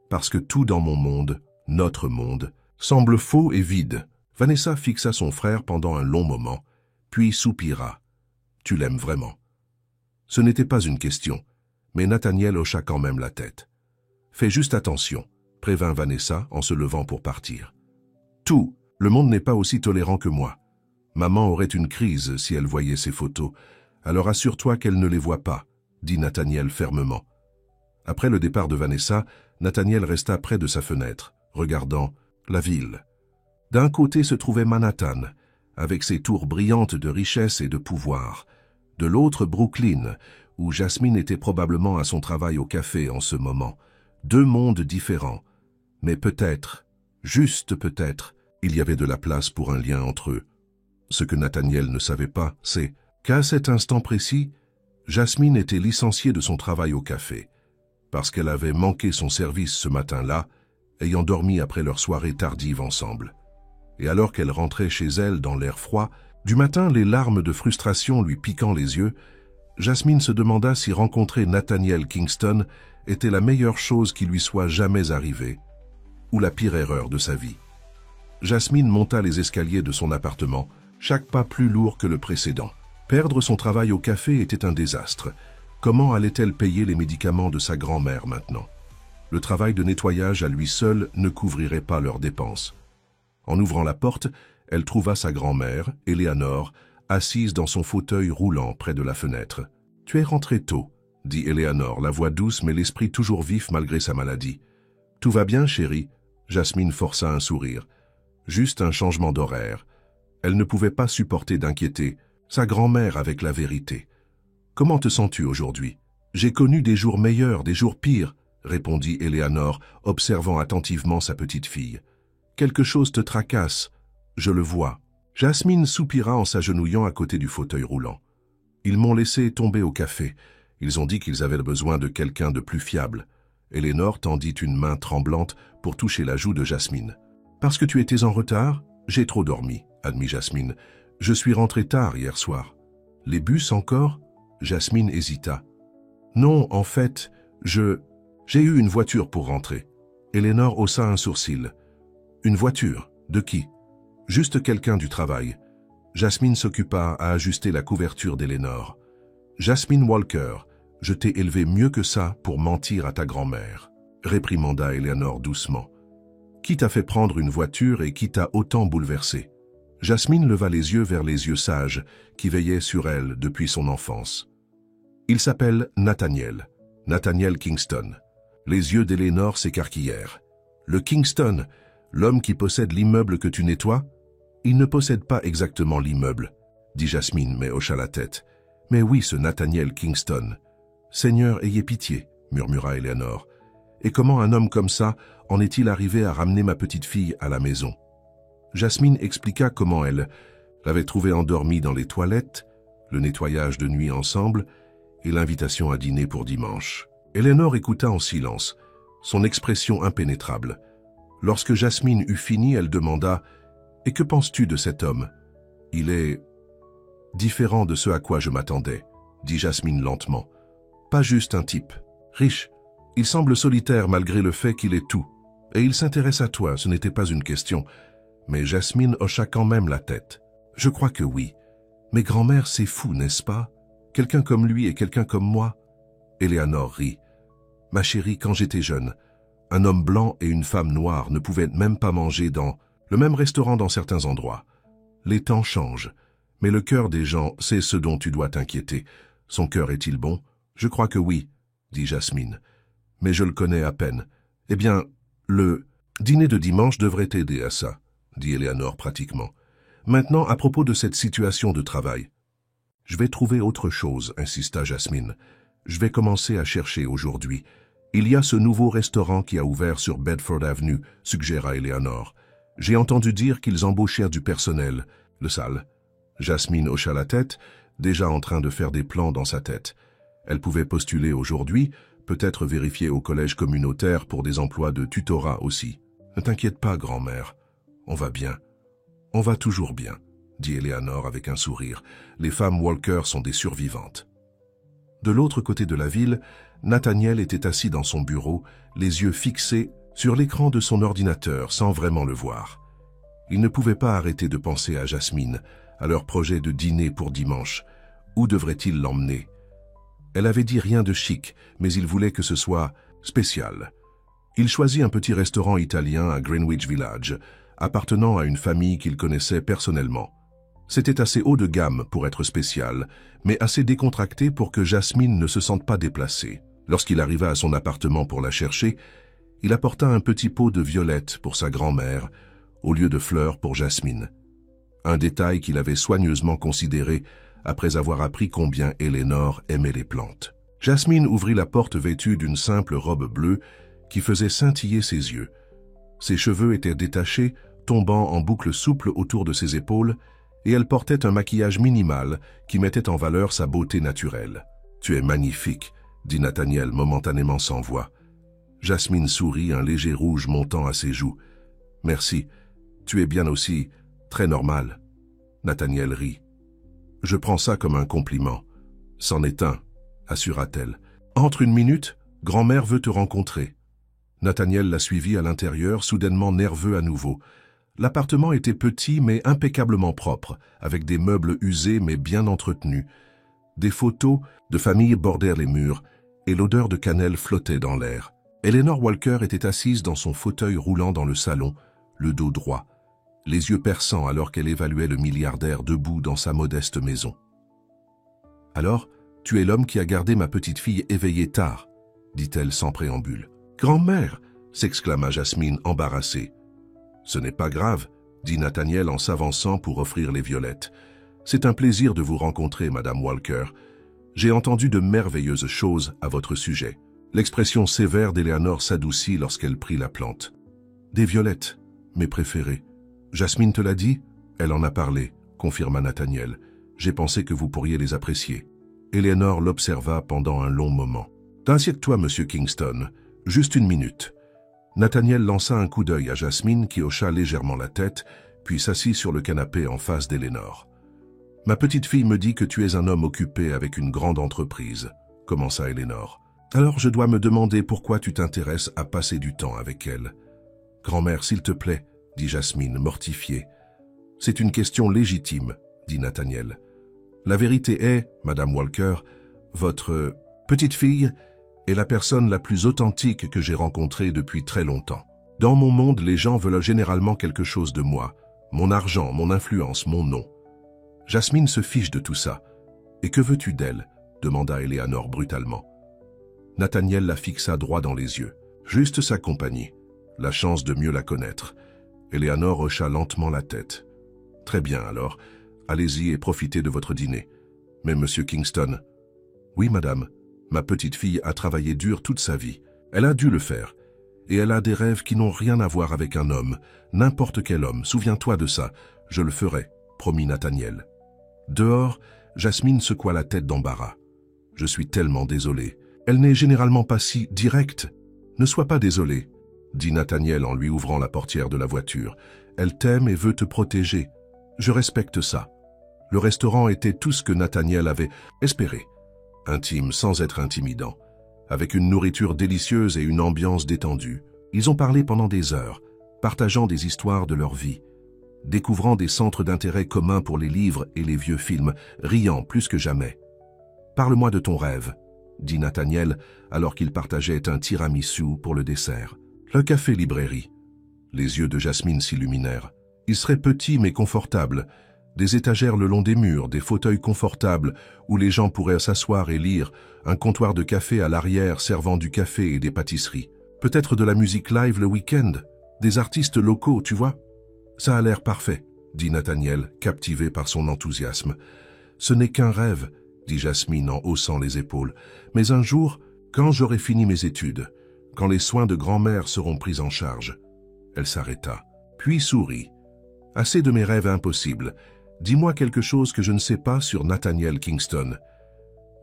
Parce que tout dans mon monde, notre monde, semble faux et vide. Vanessa fixa son frère pendant un long moment, puis soupira. Tu l'aimes vraiment. Ce n'était pas une question, mais Nathaniel hocha quand même la tête. Fais juste attention, prévint Vanessa en se levant pour partir. Tout, le monde n'est pas aussi tolérant que moi. Maman aurait une crise si elle voyait ces photos, alors assure-toi qu'elle ne les voit pas, dit Nathaniel fermement. Après le départ de Vanessa, Nathaniel resta près de sa fenêtre, regardant la ville. D'un côté se trouvait Manhattan, avec ses tours brillantes de richesse et de pouvoir. De l'autre, Brooklyn, où Jasmine était probablement à son travail au café en ce moment. Deux mondes différents. Mais peut-être, juste peut-être, il y avait de la place pour un lien entre eux. Ce que Nathaniel ne savait pas, c'est qu'à cet instant précis, Jasmine était licenciée de son travail au café, parce qu'elle avait manqué son service ce matin-là, ayant dormi après leur soirée tardive ensemble. Et alors qu'elle rentrait chez elle dans l'air froid, du matin les larmes de frustration lui piquant les yeux, Jasmine se demanda si rencontrer Nathaniel Kingston était la meilleure chose qui lui soit jamais arrivée, ou la pire erreur de sa vie. Jasmine monta les escaliers de son appartement, chaque pas plus lourd que le précédent. Perdre son travail au café était un désastre. Comment allait-elle payer les médicaments de sa grand-mère maintenant? Le travail de nettoyage à lui seul ne couvrirait pas leurs dépenses. En ouvrant la porte, elle trouva sa grand-mère, Eleanor, assise dans son fauteuil roulant près de la fenêtre. « Tu es rentrée tôt », dit Eleanor, la voix douce mais l'esprit toujours vif malgré sa maladie. « Tout va bien, chérie ?» Jasmine força un sourire. Juste un changement d'horaire. Elle ne pouvait pas supporter d'inquiéter sa grand-mère avec la vérité. « Comment te sens-tu aujourd'hui ?»« J'ai connu des jours meilleurs, des jours pires, » répondit Eleanor, observant attentivement sa petite fille. « Quelque chose te tracasse, je le vois. » Jasmine soupira en s'agenouillant à côté du fauteuil roulant. « Ils m'ont laissé tomber au café. Ils ont dit qu'ils avaient besoin de quelqu'un de plus fiable. » Eleanor tendit une main tremblante pour toucher la joue de Jasmine. « Parce que tu étais en retard? J'ai trop dormi, » admit Jasmine. « Je suis rentrée tard hier soir. »« Les bus encore ?» Jasmine hésita. « Non, en fait, j'ai eu une voiture pour rentrer. » Eleanor haussa un sourcil. « Une voiture? De qui ?»« Juste quelqu'un du travail. » Jasmine s'occupa à ajuster la couverture d'Eleanor. « Jasmine Walker, je t'ai élevée mieux que ça pour mentir à ta grand-mère, » réprimanda Eleanor doucement. « Qui t'a fait prendre une voiture et qui t'a autant bouleversée ?» Jasmine leva les yeux vers les yeux sages qui veillaient sur elle depuis son enfance. « Il s'appelle Nathaniel Kingston. » Les yeux d'Eleanor s'écarquillèrent. « Le Kingston, l'homme qui possède l'immeuble que tu nettoies? » « Il ne possède pas exactement l'immeuble, » dit Jasmine, mais hocha la tête. « Mais oui, ce Nathaniel Kingston. »« Seigneur, ayez pitié, » murmura Eleanor. « Et comment un homme comme ça en est-il arrivé à ramener ma petite fille à la maison ?» Jasmine expliqua comment elle l'avait trouvée endormie dans les toilettes, le nettoyage de nuit ensemble et l'invitation à dîner pour dimanche. Eleanor écouta en silence, son expression impénétrable. Lorsque Jasmine eut fini, elle demanda « Et que penses-tu de cet homme ?»« Il est différent de ce à quoi je m'attendais, » dit Jasmine lentement. « Pas juste un type. Riche. Il semble solitaire malgré le fait qu'il est tout. Et il s'intéresse à toi, ce n'était pas une question. » Mais Jasmine hocha quand même la tête. « Je crois que oui. Mais grand-mère, c'est fou, n'est-ce pas? Quelqu'un comme lui et quelqu'un comme moi ?» Eleanor rit. « Ma chérie, quand j'étais jeune, un homme blanc et une femme noire ne pouvaient même pas manger dans le même restaurant dans certains endroits. Les temps changent, mais le cœur des gens, c'est ce dont tu dois t'inquiéter. Son cœur est-il bon? Je crois que oui, dit Jasmine. Mais je le connais à peine. Eh bien, le dîner de dimanche devrait t'aider à ça, dit Eleanor pratiquement. Maintenant, à propos de cette situation de travail. Je vais trouver autre chose, insista Jasmine. Je vais commencer à chercher aujourd'hui. Il y a ce nouveau restaurant qui a ouvert sur Bedford Avenue, suggéra Eleanor. J'ai entendu dire qu'ils embauchèrent du personnel. Le sale. Jasmine hocha la tête, déjà en train de faire des plans dans sa tête. Elle pouvait postuler aujourd'hui, peut-être vérifier au collège communautaire pour des emplois de tutorat aussi. Ne t'inquiète pas, grand-mère. On va bien. On va toujours bien, dit Eleanor avec un sourire. Les femmes Walker sont des survivantes. De l'autre côté de la ville, Nathaniel était assis dans son bureau, les yeux fixés sur l'écran de son ordinateur sans vraiment le voir. Il ne pouvait pas arrêter de penser à Jasmine, à leur projet de dîner pour dimanche. Où devrait-il l'emmener? Elle avait dit rien de chic, mais il voulait que ce soit spécial. Il choisit un petit restaurant italien à Greenwich Village, appartenant à une famille qu'il connaissait personnellement. C'était assez haut de gamme pour être spécial, mais assez décontracté pour que Jasmine ne se sente pas déplacée. Lorsqu'il arriva à son appartement pour la chercher, il apporta un petit pot de violettes pour sa grand-mère, au lieu de fleurs pour Jasmine. Un détail qu'il avait soigneusement considéré après avoir appris combien Eleanor aimait les plantes. Jasmine ouvrit la porte vêtue d'une simple robe bleue qui faisait scintiller ses yeux. Ses cheveux étaient détachés, tombant en boucles souples autour de ses épaules, et elle portait un maquillage minimal qui mettait en valeur sa beauté naturelle. « Tu es magnifique », dit Nathaniel momentanément sans voix. Jasmine sourit, un léger rouge montant à ses joues. « Merci, tu es bien aussi très normal. » Nathaniel rit. « Je prends ça comme un compliment. »« C'en est un, » assura-t-elle. « Entre une minute, grand-mère veut te rencontrer. » Nathaniel la suivit à l'intérieur, soudainement nerveux à nouveau. L'appartement était petit mais impeccablement propre, avec des meubles usés mais bien entretenus. Des photos de famille bordèrent les murs et l'odeur de cannelle flottait dans l'air. Eleanor Walker était assise dans son fauteuil roulant dans le salon, le dos droit, les yeux perçants alors qu'elle évaluait le milliardaire debout dans sa modeste maison. « Alors, tu es l'homme qui a gardé ma petite fille éveillée tard, » dit-elle sans préambule. « Grand-mère » s'exclama Jasmine embarrassée. « Ce n'est pas grave, » dit Nathaniel en s'avançant pour offrir les violettes. « C'est un plaisir de vous rencontrer, Madame Walker. J'ai entendu de merveilleuses choses à votre sujet. » L'expression sévère d'Eleanor s'adoucit lorsqu'elle prit la plante. « Des violettes, mes préférées. Jasmine te l'a dit ?»« Elle en a parlé, » confirma Nathaniel. « J'ai pensé que vous pourriez les apprécier. » Eleanor l'observa pendant un long moment. « Assieds-toi, Monsieur Kingston. Juste une minute. » Nathaniel lança un coup d'œil à Jasmine qui hocha légèrement la tête, puis s'assit sur le canapé en face d'Eleanor. « Ma petite fille me dit que tu es un homme occupé avec une grande entreprise, » commença Eleanor. « Alors je dois me demander pourquoi tu t'intéresses à passer du temps avec elle. »« Grand-mère, s'il te plaît, » dit Jasmine, mortifiée. « C'est une question légitime, » dit Nathaniel. « La vérité est, Madame Walker, votre petite fille est la personne la plus authentique que j'ai rencontrée depuis très longtemps. Dans mon monde, les gens veulent généralement quelque chose de moi, mon argent, mon influence, mon nom. Jasmine se fiche de tout ça. Et que veux-tu d'elle ?» demanda Eleanor brutalement. Nathaniel la fixa droit dans les yeux. Juste sa compagnie, la chance de mieux la connaître. Eleanor hocha lentement la tête. « Très bien alors, allez-y et profitez de votre dîner. Mais Monsieur Kingston... »« Oui, madame. Ma petite fille a travaillé dur toute sa vie. Elle a dû le faire. Et elle a des rêves qui n'ont rien à voir avec un homme. N'importe quel homme, souviens-toi de ça. Je le ferai, promit Nathaniel. Dehors, Jasmine secoua la tête d'embarras. « Je suis tellement désolé. Elle n'est généralement pas si directe. Ne sois pas désolé, » dit Nathaniel en lui ouvrant la portière de la voiture. « Elle t'aime et veut te protéger. Je respecte ça. » Le restaurant était tout ce que Nathaniel avait espéré. Intime sans être intimidant, avec une nourriture délicieuse et une ambiance détendue. Ils ont parlé pendant des heures, partageant des histoires de leur vie, découvrant des centres d'intérêt communs pour les livres et les vieux films, riant plus que jamais. « Parle-moi de ton rêve », dit Nathaniel alors qu'il partageait un tiramisu pour le dessert. Le café-librairie. Les yeux de Jasmine s'illuminèrent. Il serait petit mais confortable. Des étagères le long des murs, des fauteuils confortables où les gens pourraient s'asseoir et lire, un comptoir de café à l'arrière servant du café et des pâtisseries. Peut-être de la musique live le week-end, des artistes locaux, tu vois. Ça a l'air parfait, dit Nathaniel, captivé par son enthousiasme. Ce n'est qu'un rêve, dit Jasmine en haussant les épaules. Mais un jour, quand j'aurai fini mes études, quand les soins de grand-mère seront pris en charge. Elle s'arrêta, puis sourit. Assez de mes rêves impossibles. Dis-moi quelque chose que je ne sais pas sur Nathaniel Kingston.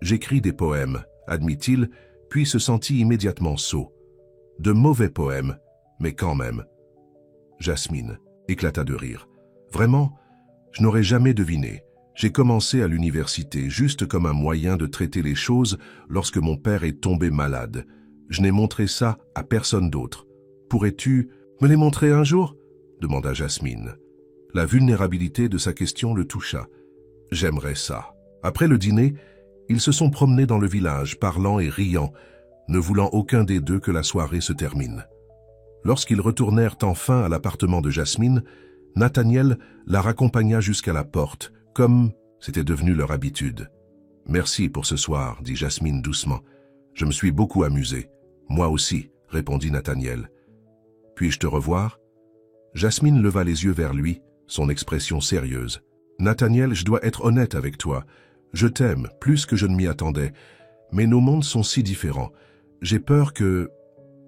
J'écris des poèmes, admit-il, puis se sentit immédiatement sot. De mauvais poèmes, mais quand même. Jasmine éclata de rire. Vraiment, Je n'aurais jamais deviné. J'ai commencé à l'université juste comme un moyen de traiter les choses lorsque mon père est tombé malade. Je n'ai montré ça à personne d'autre. Pourrais-tu me les montrer un jour? Demanda Jasmine. La vulnérabilité de sa question le toucha. J'aimerais ça. Après le dîner, ils se sont promenés dans le village, parlant et riant, ne voulant aucun des deux que la soirée se termine. Lorsqu'ils retournèrent enfin à l'appartement de Jasmine, Nathaniel la raccompagna jusqu'à la porte, comme c'était devenu leur habitude. « Merci pour ce soir, » dit Jasmine doucement. « Je me suis beaucoup amusé. »« Moi aussi, » répondit Nathaniel. « Puis-je te revoir ?» Jasmine leva les yeux vers lui, son expression sérieuse. « Nathaniel, je dois être honnête avec toi. Je t'aime, plus que je ne m'y attendais. Mais nos mondes sont si différents. J'ai peur que... »«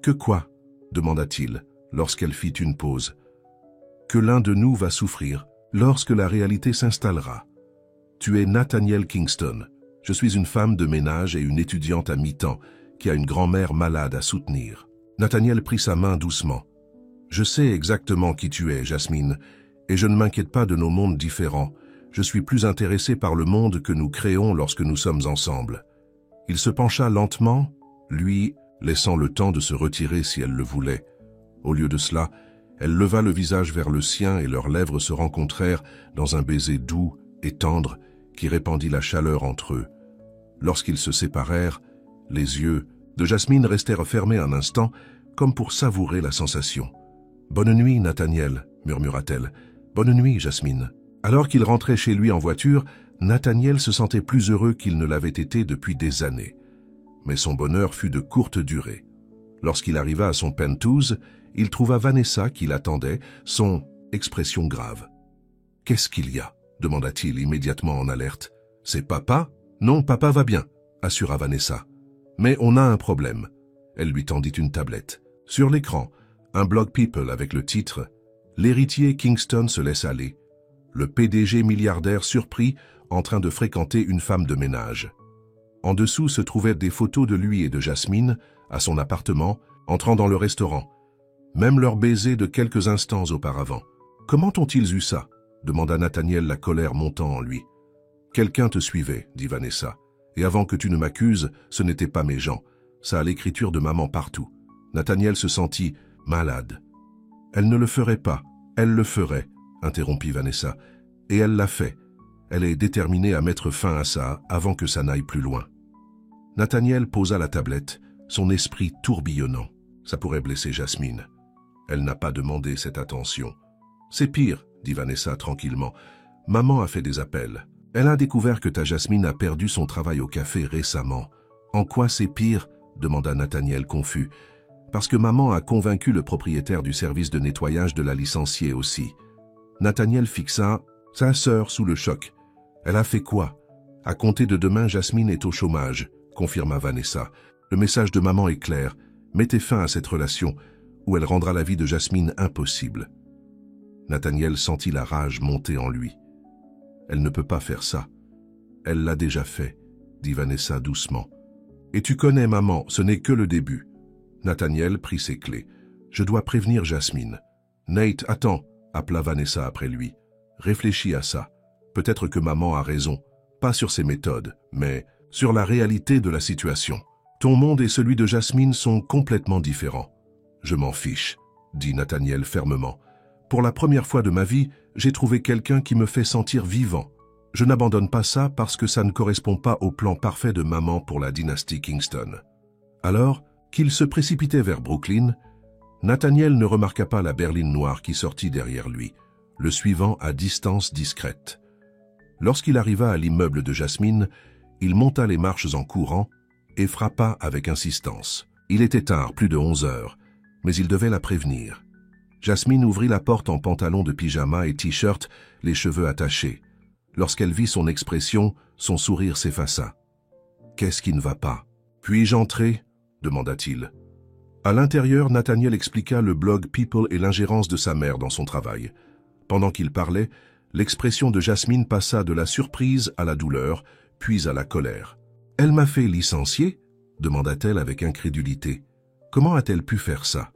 Que quoi ?» demanda-t-il, lorsqu'elle fit une pause. « Que l'un de nous va souffrir, lorsque la réalité s'installera. Tu es Nathaniel Kingston. Je suis une femme de ménage et une étudiante à mi-temps qui a une grand-mère malade à soutenir. » Nathaniel prit sa main doucement. « Je sais exactement qui tu es, Jasmine, et je ne m'inquiète pas de nos mondes différents. Je suis plus intéressé par le monde que nous créons lorsque nous sommes ensemble. » Il se pencha lentement, lui laissant le temps de se retirer si elle le voulait. Au lieu de cela, elle leva le visage vers le sien et leurs lèvres se rencontrèrent dans un baiser doux et tendre qui répandit la chaleur entre eux. Lorsqu'ils se séparèrent, les yeux de Jasmine restèrent fermés un instant, comme pour savourer la sensation. « Bonne nuit, Nathaniel, » murmura-t-elle. « Bonne nuit, Jasmine. » Alors qu'il rentrait chez lui en voiture, Nathaniel se sentait plus heureux qu'il ne l'avait été depuis des années. Mais son bonheur fut de courte durée. Lorsqu'il arriva à son penthouse, il trouva Vanessa qui l'attendait, son expression grave. « Qu'est-ce qu'il y a ?» demanda-t-il immédiatement en alerte. « C'est papa ?»« Non, papa va bien, » assura Vanessa. « Mais on a un problème. » Elle lui tendit une tablette. Sur l'écran, un blog People avec le titre « L'héritier Kingston se laisse aller. Le PDG milliardaire surpris en train de fréquenter une femme de ménage. » En dessous se trouvaient des photos de lui et de Jasmine, à son appartement, entrant dans le restaurant. Même leur baiser de quelques instants auparavant. « Comment ont-ils eu ça ?» demanda Nathaniel, la colère montant en lui. « Quelqu'un te suivait, » dit Vanessa. « Et avant que tu ne m'accuses, ce n'était pas mes gens. Ça a l'écriture de maman partout. » Nathaniel se sentit malade. « Elle ne le ferait pas, elle le ferait, » interrompit Vanessa. « Et elle l'a fait. Elle est déterminée à mettre fin à ça avant que ça n'aille plus loin. » Nathaniel posa la tablette, son esprit tourbillonnant. Ça pourrait blesser Jasmine. Elle n'a pas demandé cette attention. « C'est pire, » dit Vanessa tranquillement. « Maman a fait des appels. Elle a découvert que ta Jasmine a perdu son travail au café récemment. »« En quoi c'est pire ?» demanda Nathaniel confus. « Parce que maman a convaincu le propriétaire du service de nettoyage de la licencier aussi. » Nathaniel fixa sa sœur sous le choc. « Elle a fait quoi ?»« À compter de demain, Jasmine est au chômage, » confirma Vanessa. « Le message de maman est clair. Mettez fin à cette relation, ou elle rendra la vie de Jasmine impossible. » Nathaniel sentit la rage monter en lui. « Elle ne peut pas faire ça. Elle l'a déjà fait, » dit Vanessa doucement. « Et tu connais maman, ce n'est que le début. » Nathaniel prit ses clés. « Je dois prévenir Jasmine. »« Nate, attends, » appela Vanessa après lui. « Réfléchis à ça. Peut-être que maman a raison, pas sur ses méthodes, mais sur la réalité de la situation. Ton monde et celui de Jasmine sont complètement différents. »« Je m'en fiche, » dit Nathaniel fermement. « Pour la première fois de ma vie, j'ai trouvé quelqu'un qui me fait sentir vivant. Je n'abandonne pas ça parce que ça ne correspond pas au plan parfait de maman pour la dynastie Kingston. » Alors qu'il se précipitait vers Brooklyn, Nathaniel ne remarqua pas la berline noire qui sortit derrière lui, le suivant à distance discrète. Lorsqu'il arriva à l'immeuble de Jasmine, il monta les marches en courant et frappa avec insistance. Il était tard, plus de 11 heures, mais il devait la prévenir. Jasmine ouvrit la porte en pantalon de pyjama et t-shirt, les cheveux attachés. Lorsqu'elle vit son expression, son sourire s'effaça. « Qu'est-ce qui ne va pas ? Puis-je entrer ?» demanda-t-il. À l'intérieur, Nathaniel expliqua le blog People et l'ingérence de sa mère dans son travail. Pendant qu'il parlait, l'expression de Jasmine passa de la surprise à la douleur, puis à la colère. « Elle m'a fait licencier ?» demanda-t-elle avec incrédulité. « Comment a-t-elle pu faire ça ?»«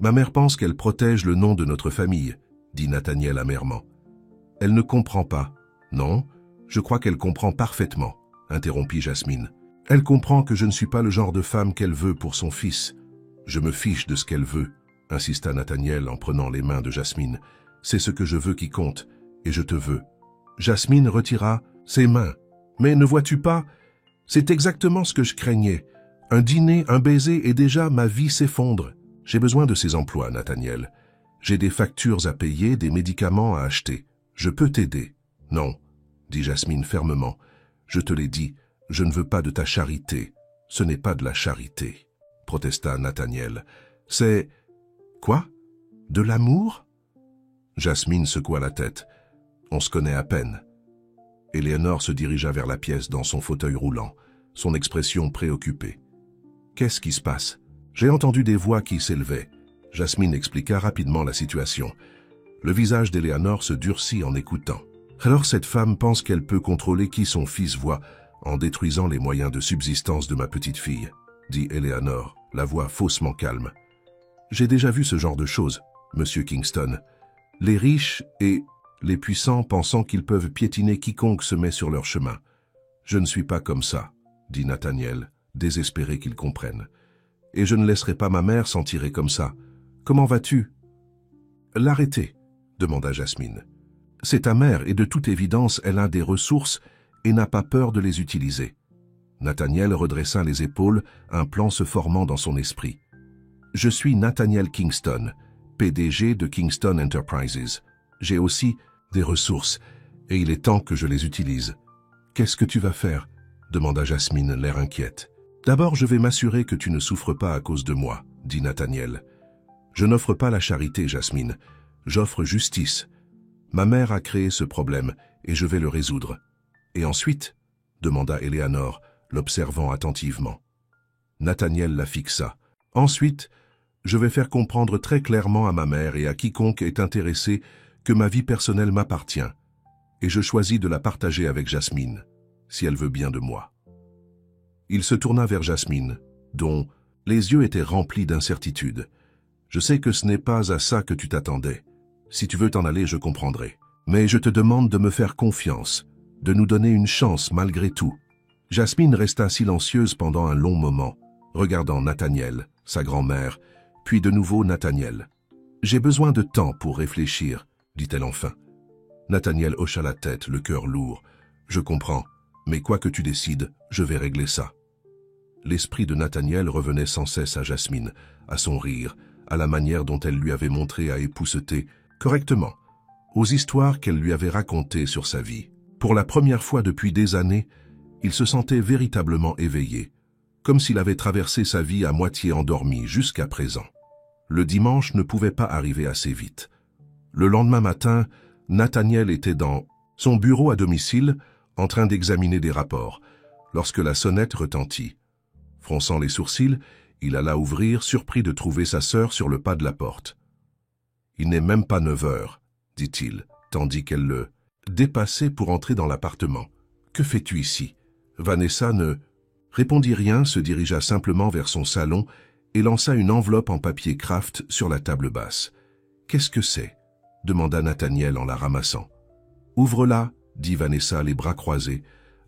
Ma mère pense qu'elle protège le nom de notre famille, » dit Nathaniel amèrement. « Elle ne comprend pas. Non, je crois qu'elle comprend parfaitement, interrompit Jasmine. Elle comprend que je ne suis pas le genre de femme qu'elle veut pour son fils. Je me fiche de ce qu'elle veut, insista Nathaniel en prenant les mains de Jasmine. C'est ce que je veux qui compte, et je te veux. Jasmine retira ses mains. Mais ne vois-tu pas? C'est exactement ce que je craignais. Un dîner, un baiser, et déjà ma vie s'effondre. J'ai besoin de ces emplois, Nathaniel. J'ai des factures à payer, des médicaments à acheter. Je peux t'aider. Non, dit Jasmine fermement. Je te l'ai dit, je ne veux pas de ta charité. Ce n'est pas de la charité, protesta Nathaniel. C'est... Quoi? De l'amour? Jasmine secoua la tête. On se connaît à peine. Éléonore se dirigea vers la pièce dans son fauteuil roulant, son expression préoccupée. Qu'est-ce qui se passe? J'ai entendu des voix qui s'élevaient. Jasmine expliqua rapidement la situation. Le visage d'Éléonore se durcit en écoutant. Alors cette femme pense qu'elle peut contrôler qui son fils voit en détruisant les moyens de subsistance de ma petite fille, dit Éléonore, la voix faussement calme. J'ai déjà vu ce genre de choses, monsieur Kingston. Les riches et les puissants pensant qu'ils peuvent piétiner quiconque se met sur leur chemin. Je ne suis pas comme ça, dit Nathaniel, désespéré qu'il comprenne. Et je ne laisserai pas ma mère s'en tirer comme ça. Comment vas-tu? L'arrêter, demanda Jasmine. C'est ta mère et de toute évidence elle a des ressources et n'a pas peur de les utiliser. Nathaniel redressa les épaules, un plan se formant dans son esprit. Je suis Nathaniel Kingston, PDG de Kingston Enterprises. J'ai aussi des ressources, et il est temps que je les utilise. Qu'est-ce que tu vas faire? Demanda Jasmine, l'air inquiète. D'abord, je vais m'assurer que tu ne souffres pas à cause de moi, dit Nathaniel. Je n'offre pas la charité, Jasmine. J'offre justice. Ma mère a créé ce problème, et je vais le résoudre. Et ensuite? Demanda Éléonore, l'observant attentivement. Nathaniel la fixa. Ensuite, je vais faire comprendre très clairement à ma mère et à quiconque est intéressé que ma vie personnelle m'appartient, et je choisis de la partager avec Jasmine, si elle veut bien de moi. Il se tourna vers Jasmine, dont les yeux étaient remplis d'incertitude. Je sais que ce n'est pas à ça que tu t'attendais. Si tu veux t'en aller, je comprendrai. Mais je te demande de me faire confiance, de nous donner une chance malgré tout. Jasmine resta silencieuse pendant un long moment, regardant Nathaniel, sa grand-mère, puis de nouveau Nathaniel. « J'ai besoin de temps pour réfléchir, » dit-elle enfin. Nathaniel hocha la tête, le cœur lourd. « Je comprends, mais quoi que tu décides, je vais régler ça. » L'esprit de Nathaniel revenait sans cesse à Jasmine, à son rire, à la manière dont elle lui avait montré à épousseter, correctement, aux histoires qu'elle lui avait racontées sur sa vie. Pour la première fois depuis des années, il se sentait véritablement éveillé, comme s'il avait traversé sa vie à moitié endormi jusqu'à présent. Le dimanche ne pouvait pas arriver assez vite. Le lendemain matin, Nathaniel était dans son bureau à domicile, en train d'examiner des rapports, lorsque la sonnette retentit. Fronçant les sourcils, il alla ouvrir, surpris de trouver sa sœur sur le pas de la porte. « Il n'est même pas 9 heures, dit-il, tandis qu'elle le dépassait pour entrer dans l'appartement. « Que fais-tu ici ?» Vanessa ne répondit rien, se dirigea simplement vers son salon et lança une enveloppe en papier craft sur la table basse. « Qu'est-ce que c'est ?» demanda Nathaniel en la ramassant. « Ouvre-la, » dit Vanessa, les bras croisés.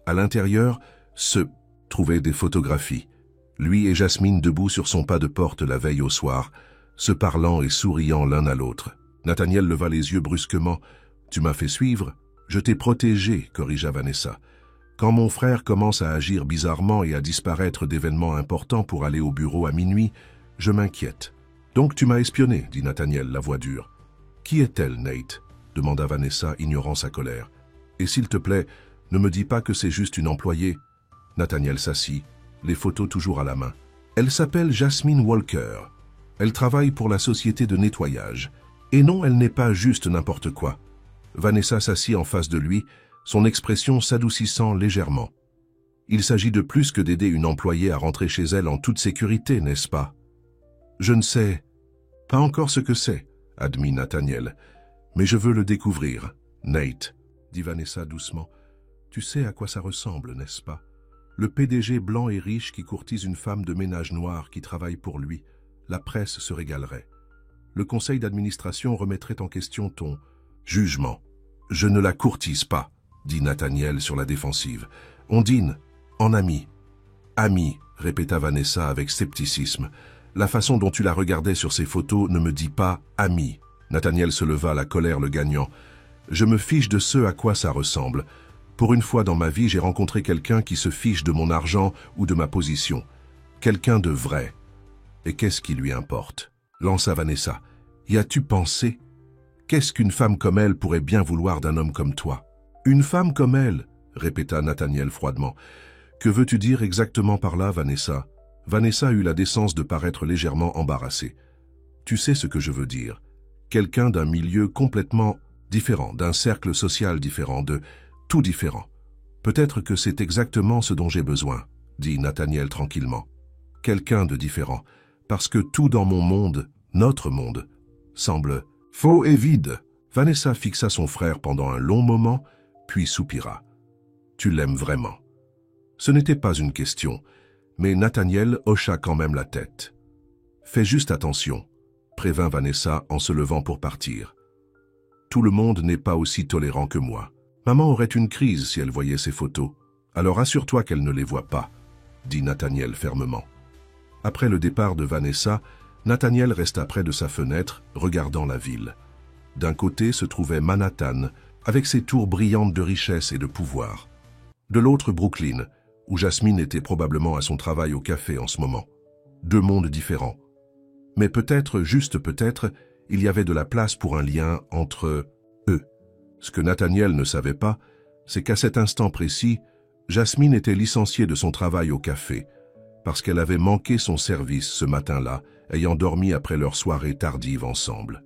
À l'intérieur se trouvaient des photographies. Lui et Jasmine debout sur son pas de porte la veille au soir, se parlant et souriant l'un à l'autre. Nathaniel leva les yeux brusquement. « Tu m'as fait suivre? Je t'ai protégé, » corrigea Vanessa. « Quand mon frère commence à agir bizarrement et à disparaître d'événements importants pour aller au bureau à minuit, je m'inquiète. »« Donc tu m'as espionné, » dit Nathaniel, la voix dure. « Qui est-elle, Nate ?» demanda Vanessa, ignorant sa colère. « Et s'il te plaît, ne me dis pas que c'est juste une employée. » Nathaniel s'assit, les photos toujours à la main. « Elle s'appelle Jasmine Walker. Elle travaille pour la société de nettoyage. Et non, elle n'est pas juste n'importe quoi. » Vanessa s'assit en face de lui, son expression s'adoucissant légèrement. « Il s'agit de plus que d'aider une employée à rentrer chez elle en toute sécurité, n'est-ce pas ?»« Je ne sais pas encore ce que c'est, » admit Nathaniel. « Mais je veux le découvrir, Nate, » dit Vanessa doucement. « Tu sais à quoi ça ressemble, n'est-ce pas? Le PDG blanc et riche qui courtise une femme de ménage noire qui travaille pour lui. La presse se régalerait. Le conseil d'administration remettrait en question ton jugement. Je ne la courtise pas, dit Nathaniel sur la défensive. On dîne, en ami. Ami, répéta Vanessa avec scepticisme. La façon dont tu la regardais sur ces photos ne me dit pas ami. Nathaniel se leva, la colère le gagnant. Je me fiche de ce à quoi ça ressemble. Pour une fois dans ma vie, j'ai rencontré quelqu'un qui se fiche de mon argent ou de ma position. Quelqu'un de vrai. Et qu'est-ce qui lui importe? Lança Vanessa. Y as-tu pensé? Qu'est-ce qu'une femme comme elle pourrait bien vouloir d'un homme comme toi? Une femme comme elle, répéta Nathaniel froidement. Que veux-tu dire exactement par là, Vanessa? Vanessa eut la décence de paraître légèrement embarrassée. Tu sais ce que je veux dire. Quelqu'un d'un milieu complètement différent, d'un cercle social différent, de tout différent. Peut-être que c'est exactement ce dont j'ai besoin, dit Nathaniel tranquillement. Quelqu'un de différent, parce que tout dans mon monde, notre monde, semble faux et vide. Vanessa fixa son frère pendant un long moment, puis soupira. Tu l'aimes vraiment. Ce n'était pas une question, mais Nathaniel hocha quand même la tête. Fais juste attention, prévint Vanessa en se levant pour partir. Tout le monde n'est pas aussi tolérant que moi. Maman aurait une crise si elle voyait ces photos. Alors assure-toi qu'elle ne les voit pas, dit Nathaniel fermement. Après le départ de Vanessa, Nathaniel resta près de sa fenêtre, regardant la ville. D'un côté se trouvait Manhattan, avec ses tours brillantes de richesse et de pouvoir. De l'autre, Brooklyn, où Jasmine était probablement à son travail au café en ce moment. Deux mondes différents. Mais peut-être, juste peut-être, il y avait de la place pour un lien entre eux. Ce que Nathaniel ne savait pas, c'est qu'à cet instant précis, Jasmine était licenciée de son travail au café, parce qu'elle avait manqué son service ce matin-là, ayant dormi après leur soirée tardive ensemble.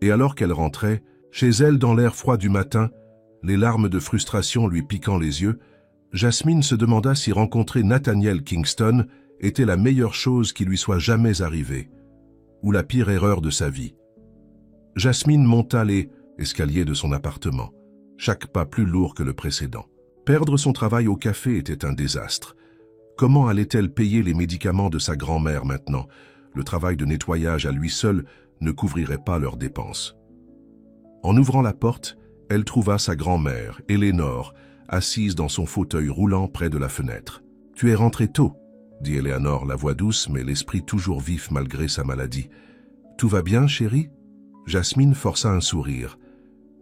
Et alors qu'elle rentrait, chez elle dans l'air froid du matin, les larmes de frustration lui piquant les yeux, Jasmine se demanda si rencontrer Nathaniel Kingston était la meilleure chose qui lui soit jamais arrivée, ou la pire erreur de sa vie. Jasmine monta les escaliers de son appartement, chaque pas plus lourd que le précédent. Perdre son travail au café était un désastre. Comment allait-elle payer les médicaments de sa grand-mère maintenant? Le travail de nettoyage à lui seul ne couvrirait pas leurs dépenses. En ouvrant la porte, elle trouva sa grand-mère, Eleanor, assise dans son fauteuil roulant près de la fenêtre. « Tu es rentrée tôt », dit Eleanor, la voix douce mais l'esprit toujours vif malgré sa maladie. « Tout va bien, chérie ?» Jasmine força un sourire.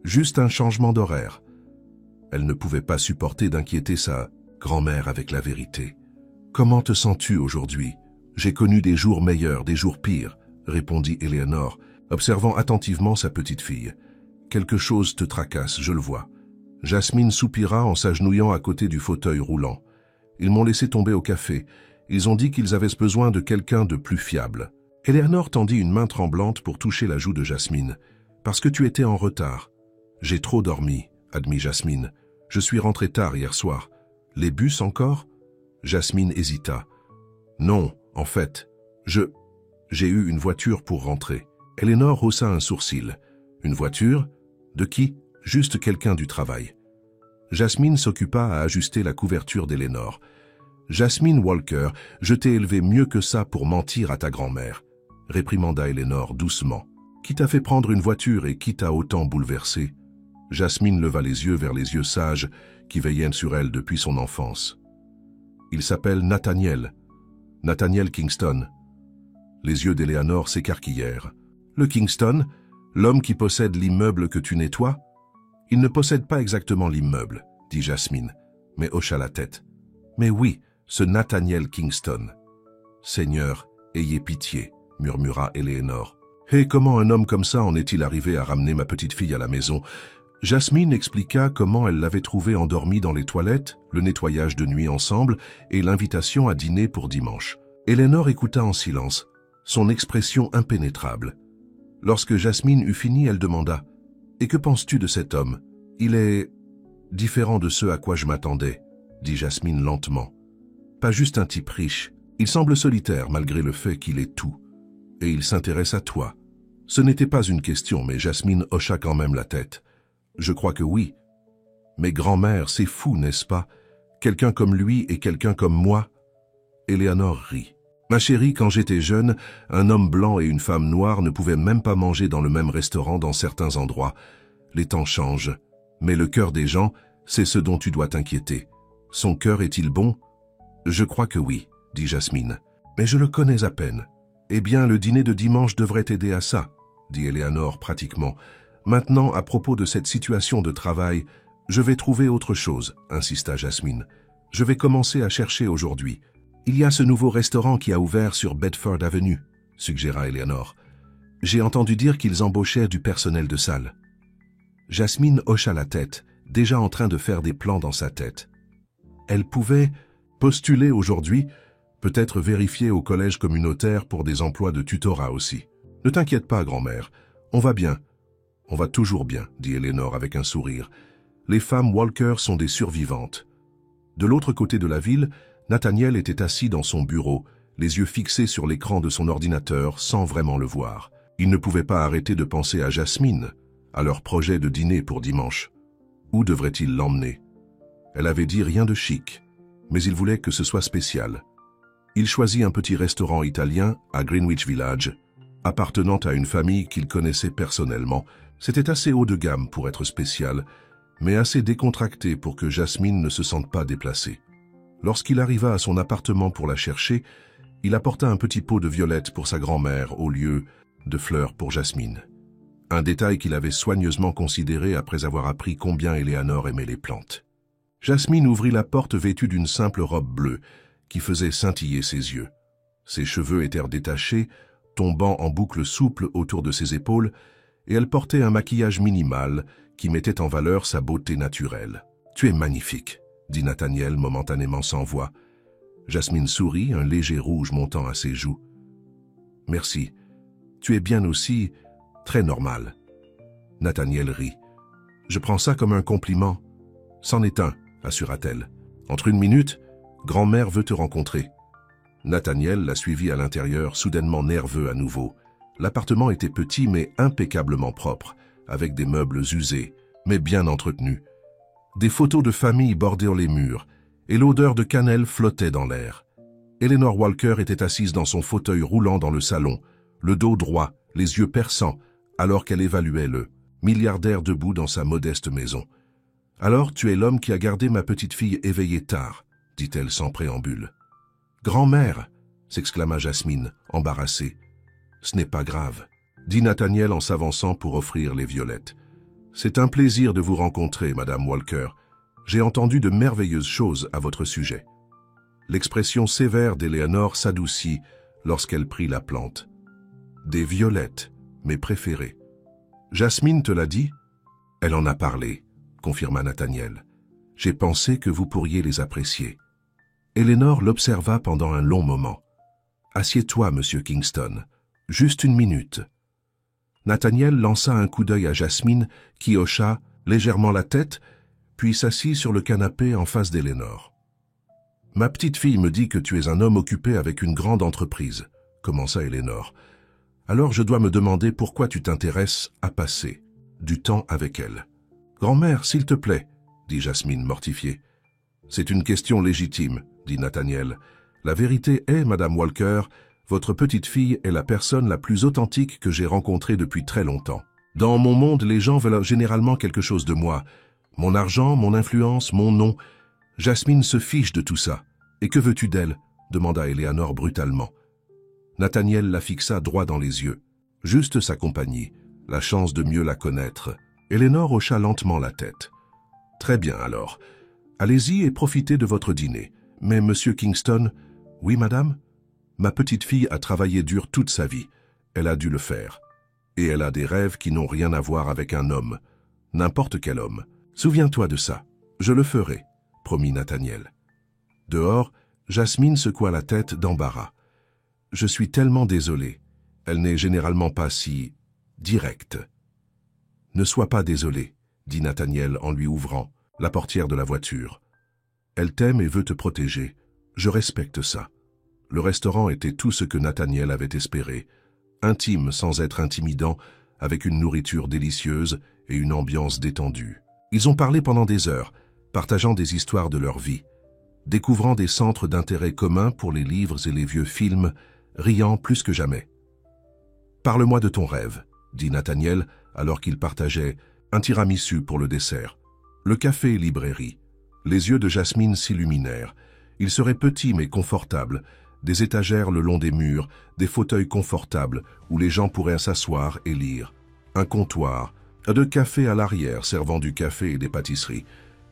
Juste un changement d'horaire. Elle ne pouvait pas supporter d'inquiéter sa grand-mère avec la vérité. « Comment te sens-tu aujourd'hui? J'ai connu des jours meilleurs, des jours pires, » répondit Eleanor, observant attentivement sa petite fille. « Quelque chose te tracasse, je le vois. » Jasmine soupira en s'agenouillant à côté du fauteuil roulant. « Ils m'ont laissé tomber au café. Ils ont dit qu'ils avaient besoin de quelqu'un de plus fiable. » Eleanor tendit une main tremblante pour toucher la joue de Jasmine. « Parce que tu étais en retard. »« J'ai trop dormi, » admit Jasmine. « Je suis rentrée tard hier soir. »« Les bus encore ?» Jasmine hésita. « Non, en fait, j'ai eu une voiture pour rentrer. » Eleanor haussa un sourcil. « Une voiture? De qui? » « Juste quelqu'un du travail. » Jasmine s'occupa à ajuster la couverture d'Eleanor. « Jasmine Walker, je t'ai élevé mieux que ça pour mentir à ta grand-mère, » réprimanda Eleanor doucement. « Qui t'a fait prendre une voiture et qui t'a autant bouleversée ?» Jasmine leva les yeux vers les yeux sages qui veillaient sur elle depuis son enfance. « Il s'appelle Nathaniel. Nathaniel Kingston. » Les yeux d'Eleanor s'écarquillèrent. « Le Kingston? L'homme qui possède l'immeuble que tu nettoies? » « Il ne possède pas exactement l'immeuble, » dit Jasmine, mais hocha la tête. « Mais oui, ce Nathaniel Kingston. »« Seigneur, ayez pitié, » murmura Eleanor. « Et comment un homme comme ça en est-il arrivé à ramener ma petite fille à la maison ?» Jasmine expliqua comment elle l'avait trouvé endormie dans les toilettes, le nettoyage de nuit ensemble et l'invitation à dîner pour dimanche. Eleanor écouta en silence, son expression impénétrable. Lorsque Jasmine eut fini, elle demanda « Et que penses-tu de cet homme? Il est différent de ce à quoi je m'attendais, » dit Jasmine lentement. « Pas juste un type riche. Il semble solitaire malgré le fait qu'il est tout. Et il s'intéresse à toi. » Ce n'était pas une question, mais Jasmine hocha quand même la tête. « Je crois que oui. Mais grand-mère, c'est fou, n'est-ce pas? Quelqu'un comme lui et quelqu'un comme moi. » Eleanor rit. « Ma chérie, quand j'étais jeune, un homme blanc et une femme noire ne pouvaient même pas manger dans le même restaurant dans certains endroits. Les temps changent. Mais le cœur des gens, c'est ce dont tu dois t'inquiéter. Son cœur est-il bon? Je crois que oui, dit Jasmine. Mais je le connais à peine. Eh bien, le dîner de dimanche devrait t'aider à ça, dit Eleanor pratiquement. Maintenant, à propos de cette situation de travail, je vais trouver autre chose, insista Jasmine. Je vais commencer à chercher aujourd'hui. Il y a ce nouveau restaurant qui a ouvert sur Bedford Avenue, suggéra Eleanor. J'ai entendu dire qu'ils embauchaient du personnel de salle. Jasmine hocha la tête, déjà en train de faire des plans dans sa tête. Elle pouvait postuler aujourd'hui, peut-être vérifier au collège communautaire pour des emplois de tutorat aussi. Ne t'inquiète pas, grand-mère, on va bien. On va toujours bien, dit Eleanor avec un sourire. Les femmes Walker sont des survivantes. De l'autre côté de la ville, Nathaniel était assis dans son bureau, les yeux fixés sur l'écran de son ordinateur sans vraiment le voir. Il ne pouvait pas arrêter de penser à Jasmine, à leur projet de dîner pour dimanche. Où devrait-il l'emmener? Elle avait dit rien de chic, mais il voulait que ce soit spécial. Il choisit un petit restaurant italien à Greenwich Village, appartenant à une famille qu'il connaissait personnellement. C'était assez haut de gamme pour être spécial, mais assez décontracté pour que Jasmine ne se sente pas déplacée. Lorsqu'il arriva à son appartement pour la chercher, il apporta un petit pot de violettes pour sa grand-mère au lieu de fleurs pour Jasmine. Un détail qu'il avait soigneusement considéré après avoir appris combien Eleanor aimait les plantes. Jasmine ouvrit la porte vêtue d'une simple robe bleue qui faisait scintiller ses yeux. Ses cheveux étaient détachés, tombant en boucles souples autour de ses épaules, et elle portait un maquillage minimal qui mettait en valeur sa beauté naturelle. « Tu es magnifique », dit Nathaniel momentanément sans voix. Jasmine sourit, un léger rouge montant à ses joues. « Merci. Tu es bien aussi très normal. » Nathaniel rit. « Je prends ça comme un compliment. »« C'en est un, » assura-t-elle. « Entre une minute, grand-mère veut te rencontrer. » Nathaniel la suivit à l'intérieur, soudainement nerveux à nouveau. L'appartement était petit mais impeccablement propre, avec des meubles usés, mais bien entretenus. Des photos de famille bordèrent les murs, et l'odeur de cannelle flottait dans l'air. Eleanor Walker était assise dans son fauteuil roulant dans le salon, le dos droit, les yeux perçants, alors qu'elle évaluait le milliardaire debout dans sa modeste maison. « Alors, tu es l'homme qui a gardé ma petite fille éveillée tard, » dit-elle sans préambule. « Grand-mère » s'exclama Jasmine, embarrassée. « Ce n'est pas grave, » dit Nathaniel en s'avançant pour offrir les violettes. « C'est un plaisir de vous rencontrer, Madame Walker. J'ai entendu de merveilleuses choses à votre sujet. » L'expression sévère d'Eleanor s'adoucit lorsqu'elle prit la plante. « Des violettes, mes préférées. »« Jasmine te l'a dit ?»« Elle en a parlé, » confirma Nathaniel. « J'ai pensé que vous pourriez les apprécier. » Eleanor l'observa pendant un long moment. « Assieds-toi, Monsieur Kingston. Juste une minute. » Nathaniel lança un coup d'œil à Jasmine, qui hocha légèrement la tête, puis s'assit sur le canapé en face d'Eleanor. « Ma petite fille me dit que tu es un homme occupé avec une grande entreprise, » commença Eleanor. « Alors je dois me demander pourquoi tu t'intéresses à passer du temps avec elle. »« Grand-mère, s'il te plaît, » dit Jasmine mortifiée. « C'est une question légitime, » dit Nathaniel. « La vérité est, Madame Walker, votre petite fille est la personne la plus authentique que j'ai rencontrée depuis très longtemps. Dans mon monde, les gens veulent généralement quelque chose de moi. Mon argent, mon influence, mon nom. Jasmine se fiche de tout ça. Et que veux-tu d'elle » demanda Eleanor brutalement. Nathaniel la fixa droit dans les yeux. Juste sa compagnie, la chance de mieux la connaître. Eleanor hocha lentement la tête. « Très bien alors. Allez-y et profitez de votre dîner. Mais Monsieur Kingston... »« Oui, madame ?» Ma petite fille a travaillé dur toute sa vie. Elle a dû le faire. Et elle a des rêves qui n'ont rien à voir avec un homme. N'importe quel homme. Souviens-toi de ça. Je le ferai, promit Nathaniel. Dehors, Jasmine secoua la tête d'embarras. Je suis tellement désolé. Elle n'est généralement pas si directe. Ne sois pas désolé, dit Nathaniel en lui ouvrant la portière de la voiture. Elle t'aime et veut te protéger. Je respecte ça. Le restaurant était tout ce que Nathaniel avait espéré, intime sans être intimidant, avec une nourriture délicieuse et une ambiance détendue. Ils ont parlé pendant des heures, partageant des histoires de leur vie, découvrant des centres d'intérêt communs pour les livres et les vieux films, riant plus que jamais. « Parle-moi de ton rêve, » dit Nathaniel alors qu'il partageait un tiramisu pour le dessert. Le café et librairie. Les yeux de Jasmine s'illuminèrent. Il serait petit mais confortable. Des étagères le long des murs, des fauteuils confortables où les gens pourraient s'asseoir et lire. Un comptoir, de café à l'arrière servant du café et des pâtisseries.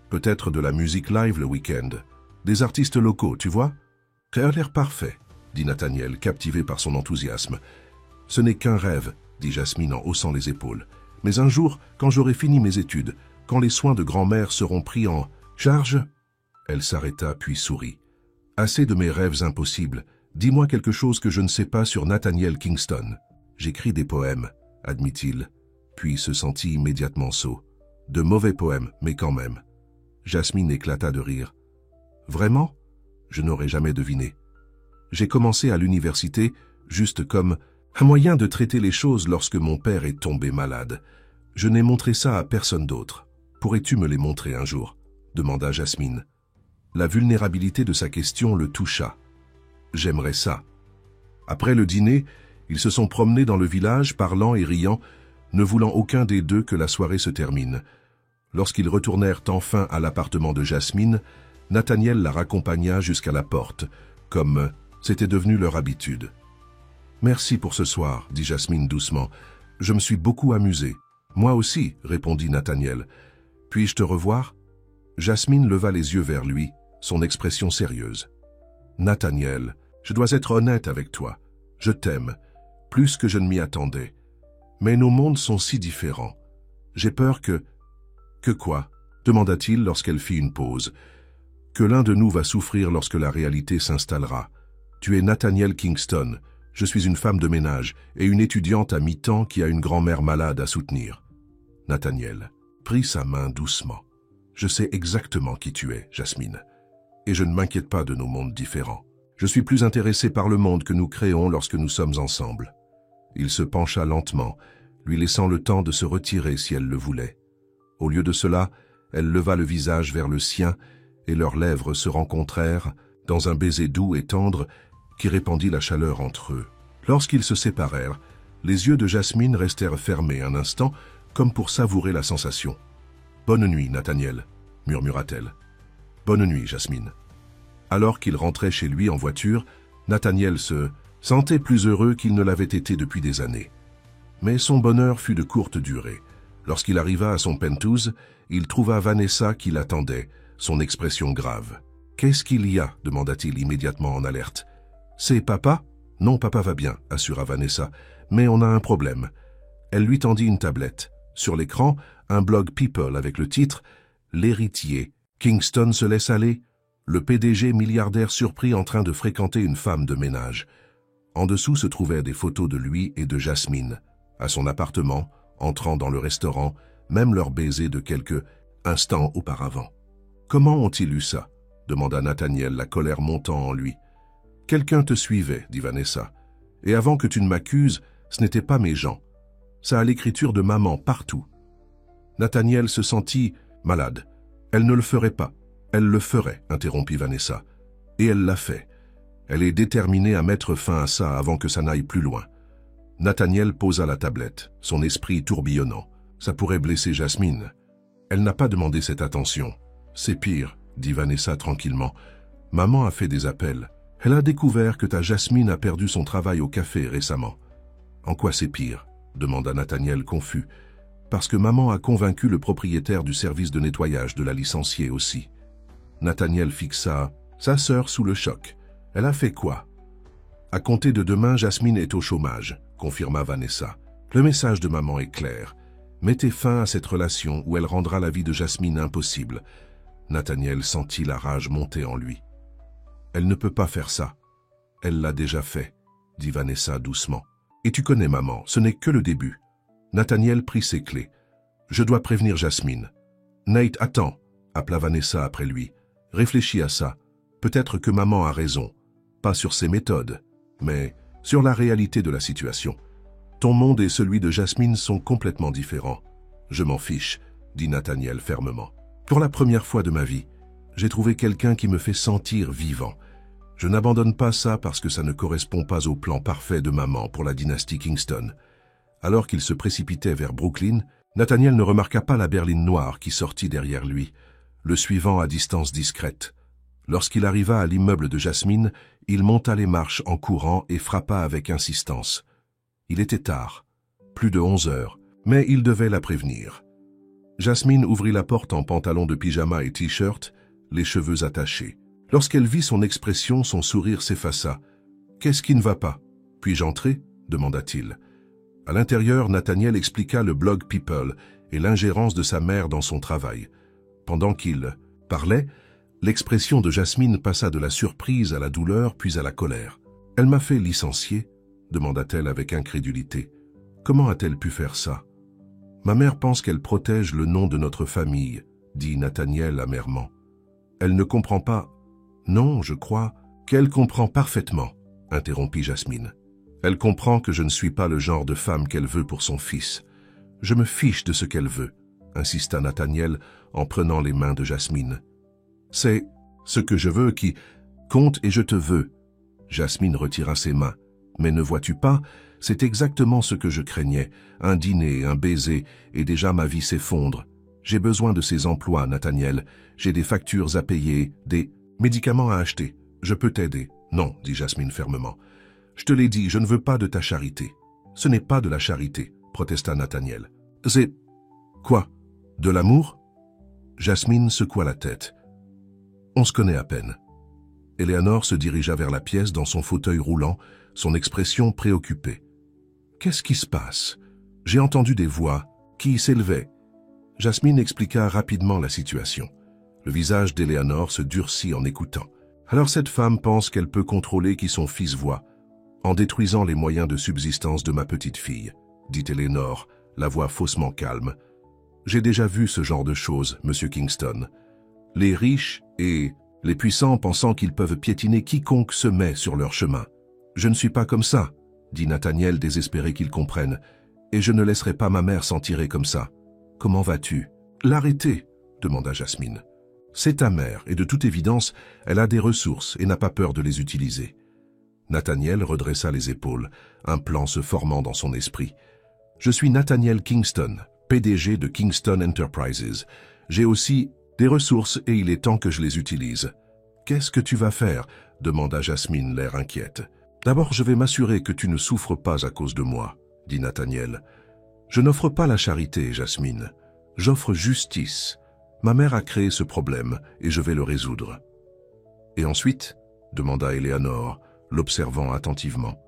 Peut-être de la musique live le week-end. Des artistes locaux, tu vois? Ça a l'air parfait, dit Nathaniel, captivé par son enthousiasme. Ce n'est qu'un rêve, dit Jasmine en haussant les épaules. Mais un jour, quand j'aurai fini mes études, quand les soins de grand-mère seront pris en charge... Elle s'arrêta puis sourit. Assez de mes rêves impossibles. Dis-moi quelque chose que je ne sais pas sur Nathaniel Kingston. J'écris des poèmes, admit-il, puis se sentit immédiatement sot. De mauvais poèmes, mais quand même. Jasmine éclata de rire. Vraiment? Je n'aurais jamais deviné. J'ai commencé à l'université, juste comme un moyen de traiter les choses lorsque mon père est tombé malade. Je n'ai montré ça à personne d'autre. Pourrais-tu me les montrer un jour? Demanda Jasmine. La vulnérabilité de sa question le toucha. J'aimerais ça. Après le dîner, ils se sont promenés dans le village, parlant et riant, ne voulant aucun des deux que la soirée se termine. Lorsqu'ils retournèrent enfin à l'appartement de Jasmine, Nathaniel la raccompagna jusqu'à la porte, comme c'était devenu leur habitude. « Merci pour ce soir, » dit Jasmine doucement. « Je me suis beaucoup amusée. »« Moi aussi, » répondit Nathaniel. « Puis-je te revoir ?» Jasmine leva les yeux vers lui, son expression sérieuse. « Nathaniel, je dois être honnête avec toi. Je t'aime, plus que je ne m'y attendais. Mais nos mondes sont si différents. J'ai peur que... »« Que quoi ?» demanda-t-il lorsqu'elle fit une pause. « Que l'un de nous va souffrir lorsque la réalité s'installera. Tu es Nathaniel Kingston. Je suis une femme de ménage et une étudiante à mi-temps qui a une grand-mère malade à soutenir. » Nathaniel prit sa main doucement. « Je sais exactement qui tu es, Jasmine. Et je ne m'inquiète pas de nos mondes différents. Je suis plus intéressé par le monde que nous créons lorsque nous sommes ensemble. » Il se pencha lentement, lui laissant le temps de se retirer si elle le voulait. Au lieu de cela, elle leva le visage vers le sien et leurs lèvres se rencontrèrent dans un baiser doux et tendre qui répandit la chaleur entre eux. Lorsqu'ils se séparèrent, les yeux de Jasmine restèrent fermés un instant comme pour savourer la sensation. « Bonne nuit, Nathaniel, » murmura-t-elle. « Bonne nuit, Jasmine. » Alors qu'il rentrait chez lui en voiture, Nathaniel se sentait plus heureux qu'il ne l'avait été depuis des années. Mais son bonheur fut de courte durée. Lorsqu'il arriva à son penthouse, il trouva Vanessa qui l'attendait, son expression grave. « Qu'est-ce qu'il y a ?» demanda-t-il immédiatement en alerte. « C'est papa ?»« Non, papa va bien, » assura Vanessa. « Mais on a un problème. » Elle lui tendit une tablette. Sur l'écran, un blog People avec le titre « L'héritier. Kingston se laisse aller ?» Le PDG milliardaire surpris en train de fréquenter une femme de ménage. En dessous se trouvaient des photos de lui et de Jasmine, à son appartement, entrant dans le restaurant, même leur baiser de quelques instants auparavant. « Comment ont-ils eu ça ?» demanda Nathaniel, la colère montant en lui. « Quelqu'un te suivait, » dit Vanessa. « Et avant que tu ne m'accuses, ce n'était pas mes gens. Ça a l'écriture de maman partout. » Nathaniel se sentit malade. « Elle ne le ferait pas. Elle le ferait, » interrompit Vanessa. « Et elle l'a fait. Elle est déterminée à mettre fin à ça avant que ça n'aille plus loin. » Nathaniel posa la tablette, son esprit tourbillonnant. Ça pourrait blesser Jasmine. Elle n'a pas demandé cette attention. « C'est pire, » dit Vanessa tranquillement. « Maman a fait des appels. Elle a découvert que ta Jasmine a perdu son travail au café récemment. »« En quoi c'est pire ?» demanda Nathaniel confus. « Parce que maman a convaincu le propriétaire du service de nettoyage de la licencier aussi. » Nathaniel fixa sa sœur sous le choc. « Elle a fait quoi ?»« À compter de demain, Jasmine est au chômage, » confirma Vanessa. « Le message de maman est clair. Mettez fin à cette relation ou elle rendra la vie de Jasmine impossible. » Nathaniel sentit la rage monter en lui. « Elle ne peut pas faire ça. Elle l'a déjà fait, » dit Vanessa doucement. « Et tu connais maman, ce n'est que le début. » Nathaniel prit ses clés. « Je dois prévenir Jasmine. »« Nate, attends, » appela Vanessa après lui. « Réfléchis à ça. Peut-être que maman a raison. Pas sur ses méthodes, mais sur la réalité de la situation. Ton monde et celui de Jasmine sont complètement différents. »« Je m'en fiche, » dit Nathaniel fermement. « Pour la première fois de ma vie, j'ai trouvé quelqu'un qui me fait sentir vivant. Je n'abandonne pas ça parce que ça ne correspond pas au plan parfait de maman pour la dynastie Kingston. » Alors qu'il se précipitait vers Brooklyn, Nathaniel ne remarqua pas la berline noire qui sortit derrière lui, le suivant à distance discrète. Lorsqu'il arriva à l'immeuble de Jasmine, il monta les marches en courant et frappa avec insistance. Il était tard, plus de 11 heures, mais il devait la prévenir. Jasmine ouvrit la porte en pantalon de pyjama et t-shirt, les cheveux attachés. Lorsqu'elle vit son expression, son sourire s'effaça. « Qu'est-ce qui ne va pas? Puis-je entrer ?» demanda-t-il. À l'intérieur, Nathaniel expliqua le blog People et l'ingérence de sa mère dans son travail. Pendant qu'il parlait, l'expression de Jasmine passa de la surprise à la douleur puis à la colère. « Elle m'a fait licencier ?» demanda-t-elle avec incrédulité. « Comment a-t-elle pu faire ça ?»« Ma mère pense qu'elle protège le nom de notre famille, » dit Nathaniel amèrement. « Elle ne comprend pas. »« Non, je crois qu'elle comprend parfaitement, » interrompit Jasmine. « Elle comprend que je ne suis pas le genre de femme qu'elle veut pour son fils. Je me fiche de ce qu'elle veut, » insista Nathaniel en prenant les mains de Jasmine. « C'est ce que je veux qui compte et je te veux. » Jasmine retira ses mains. « Mais ne vois-tu pas, c'est exactement ce que je craignais. Un dîner, un baiser, et déjà ma vie s'effondre. J'ai besoin de ces emplois, Nathaniel. J'ai des factures à payer, des médicaments à acheter. Je peux t'aider. » « Non, » dit Jasmine fermement. « Je te l'ai dit, je ne veux pas de ta charité. »« Ce n'est pas de la charité, » protesta Nathaniel. « C'est... quoi? De l'amour ?» Jasmine secoua la tête. « On se connaît à peine. » Eleanor se dirigea vers la pièce dans son fauteuil roulant, son expression préoccupée. « Qu'est-ce qui se passe? J'ai entendu des voix qui s'élevaient. » Jasmine expliqua rapidement la situation. Le visage d'Eleanor se durcit en écoutant. « Alors cette femme pense qu'elle peut contrôler qui son fils voit, en détruisant les moyens de subsistance de ma petite fille, » dit Eleanor, la voix faussement calme. « J'ai déjà vu ce genre de choses, Monsieur Kingston. Les riches et les puissants pensant qu'ils peuvent piétiner quiconque se met sur leur chemin. Je ne suis pas comme ça, » dit Nathaniel désespéré qu'il comprenne, « et je ne laisserai pas ma mère s'en tirer comme ça. Comment vas-tu? »« L'arrêter » demanda Jasmine. « C'est ta mère, et de toute évidence, elle a des ressources et n'a pas peur de les utiliser. » Nathaniel redressa les épaules, un plan se formant dans son esprit. « Je suis Nathaniel Kingston, PDG de Kingston Enterprises. J'ai aussi des ressources et il est temps que je les utilise. »« Qu'est-ce que tu vas faire ?» demanda Jasmine, l'air inquiète. « D'abord, je vais m'assurer que tu ne souffres pas à cause de moi, » dit Nathaniel. « Je n'offre pas la charité, Jasmine. J'offre justice. Ma mère a créé ce problème et je vais le résoudre. »« Et ensuite ?» demanda Eleanor, l'observant attentivement.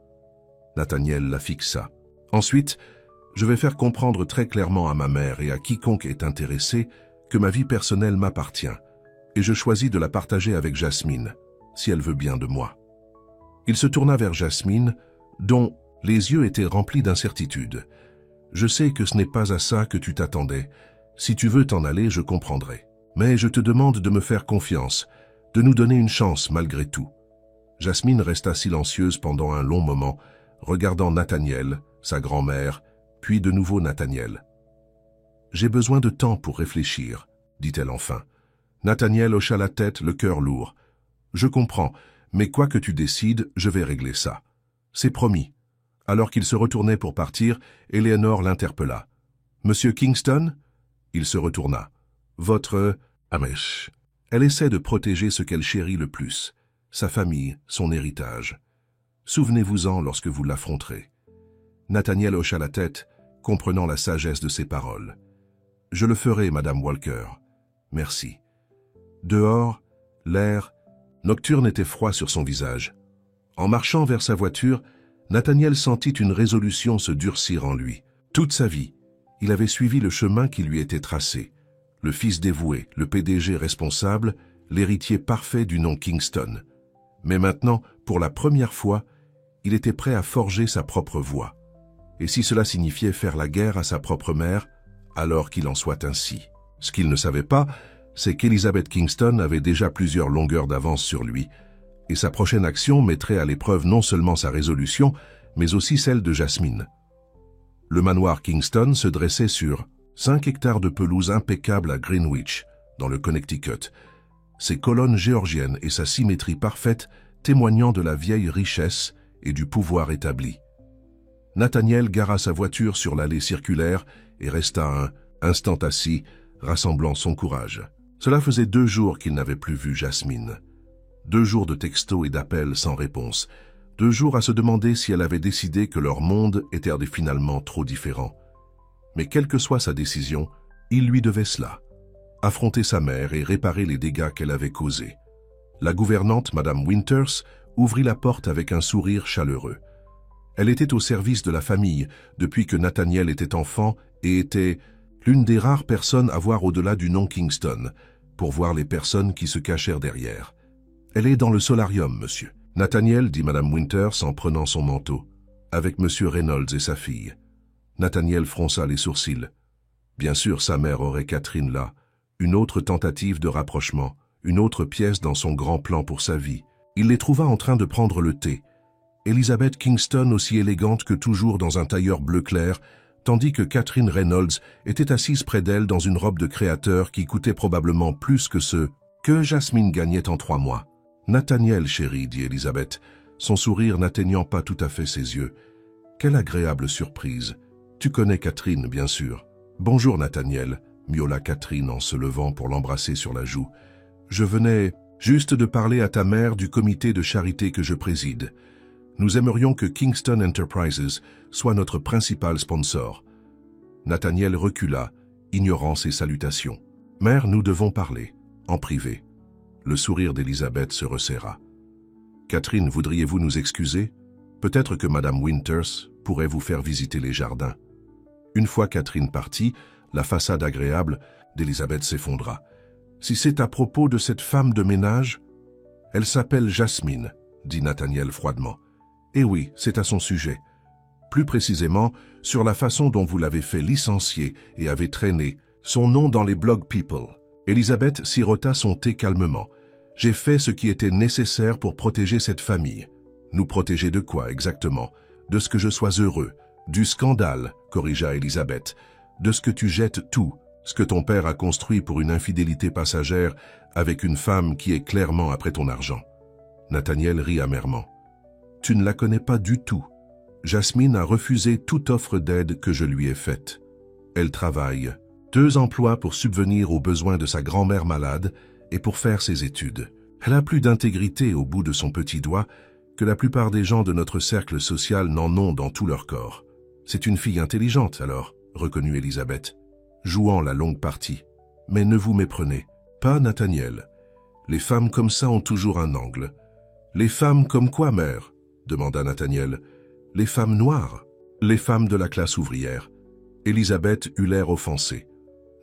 Nathaniel la fixa. « Ensuite, je vais faire comprendre très clairement à ma mère et à quiconque est intéressé que ma vie personnelle m'appartient, et je choisis de la partager avec Jasmine, si elle veut bien de moi. » Il se tourna vers Jasmine, dont les yeux étaient remplis d'incertitude. « Je sais que ce n'est pas à ça que tu t'attendais. Si tu veux t'en aller, je comprendrai. Mais je te demande de me faire confiance, de nous donner une chance malgré tout. » Jasmine resta silencieuse pendant un long moment, regardant Nathaniel, sa grand-mère, puis de nouveau Nathaniel. « J'ai besoin de temps pour réfléchir, » dit-elle enfin. Nathaniel hocha la tête, le cœur lourd. « Je comprends, mais quoi que tu décides, je vais régler ça. C'est promis. » Alors qu'il se retournait pour partir, Eleanor l'interpella. « Monsieur Kingston ?» Il se retourna. « Votre... Amesh. » Elle essaie de protéger ce qu'elle chérit le plus, sa famille, son héritage. Souvenez-vous-en lorsque vous l'affronterez. Nathaniel hocha la tête, comprenant la sagesse de ses paroles. « Je le ferai, Madame Walker. Merci. » Dehors, l'air nocturne était froid sur son visage. En marchant vers sa voiture, Nathaniel sentit une résolution se durcir en lui. Toute sa vie, il avait suivi le chemin qui lui était tracé. Le fils dévoué, le PDG responsable, l'héritier parfait du nom Kingston. Mais maintenant, pour la première fois, il était prêt à forger sa propre voie. Et si cela signifiait faire la guerre à sa propre mère, alors qu'il en soit ainsi. Ce qu'il ne savait pas, c'est qu'Elizabeth Kingston avait déjà plusieurs longueurs d'avance sur lui, et sa prochaine action mettrait à l'épreuve non seulement sa résolution, mais aussi celle de Jasmine. Le manoir Kingston se dressait sur 5 hectares de pelouse impeccable à Greenwich, dans le Connecticut, ses colonnes géorgiennes et sa symétrie parfaite témoignant de la vieille richesse et du pouvoir établi. Nathaniel gara sa voiture sur l'allée circulaire et resta un instant assis, rassemblant son courage. Cela faisait 2 jours qu'il n'avait plus vu Jasmine. 2 jours de textos et d'appels sans réponse. 2 jours à se demander si elle avait décidé que leur monde était finalement trop différent. Mais quelle que soit sa décision, il lui devait cela. Affronter sa mère et réparer les dégâts qu'elle avait causés. La gouvernante, Madame Winters, ouvrit la porte avec un sourire chaleureux. Elle était au service de la famille depuis que Nathaniel était enfant et était l'une des rares personnes à voir au-delà du nom Kingston, pour voir les personnes qui se cachèrent derrière. « Elle est dans le solarium, monsieur. » Nathaniel, dit Madame Winters en prenant son manteau, avec monsieur Reynolds et sa fille. Nathaniel fronça les sourcils. Bien sûr, sa mère aurait Catherine là. Une autre tentative de rapprochement, une autre pièce dans son grand plan pour sa vie. Il les trouva en train de prendre le thé. Elizabeth Kingston aussi élégante que toujours dans un tailleur bleu clair, tandis que Catherine Reynolds était assise près d'elle dans une robe de créateur qui coûtait probablement plus que ce que Jasmine gagnait en 3 mois. « Nathaniel, chérie, dit Elizabeth, son sourire n'atteignant pas tout à fait ses yeux. Quelle agréable surprise. Tu connais Catherine, bien sûr. Bonjour, Nathaniel, miaula Catherine en se levant pour l'embrasser sur la joue. Je venais juste de parler à ta mère du comité de charité que je préside. Nous aimerions que Kingston Enterprises soit notre principal sponsor. » Nathaniel recula, ignorant ses salutations. « Mère, nous devons parler, en privé. » Le sourire d'Elizabeth se resserra. « Catherine, voudriez-vous nous excuser? Peut-être que Madame Winters pourrait vous faire visiter les jardins. » Une fois Catherine partie, la façade agréable d'Elizabeth s'effondra. « Si c'est à propos de cette femme de ménage... » « Elle s'appelle Jasmine, » dit Nathaniel froidement. « Eh oui, c'est à son sujet. Plus précisément, sur la façon dont vous l'avez fait licencier et avez traîné son nom dans les blog People. » Elizabeth sirota son thé calmement. « J'ai fait ce qui était nécessaire pour protéger cette famille. » « Nous protéger de quoi exactement? De ce que je sois heureux. Du scandale, corrigea Elizabeth. De ce que tu jettes tout, ce que ton père a construit pour une infidélité passagère avec une femme qui est clairement après ton argent. » Nathaniel rit amèrement. « Tu ne la connais pas du tout. Jasmine a refusé toute offre d'aide que je lui ai faite. Elle travaille 2 emplois pour subvenir aux besoins de sa grand-mère malade et pour faire ses études. Elle a plus d'intégrité au bout de son petit doigt que la plupart des gens de notre cercle social n'en ont dans tout leur corps. C'est une fille intelligente, alors, reconnut Elizabeth, jouant la longue partie. Mais ne vous méprenez pas, Nathaniel. Les femmes comme ça ont toujours un angle. Les femmes comme quoi, mère? Demanda Nathaniel. Les femmes noires, les femmes de la classe ouvrière. Elizabeth eut l'air offensée.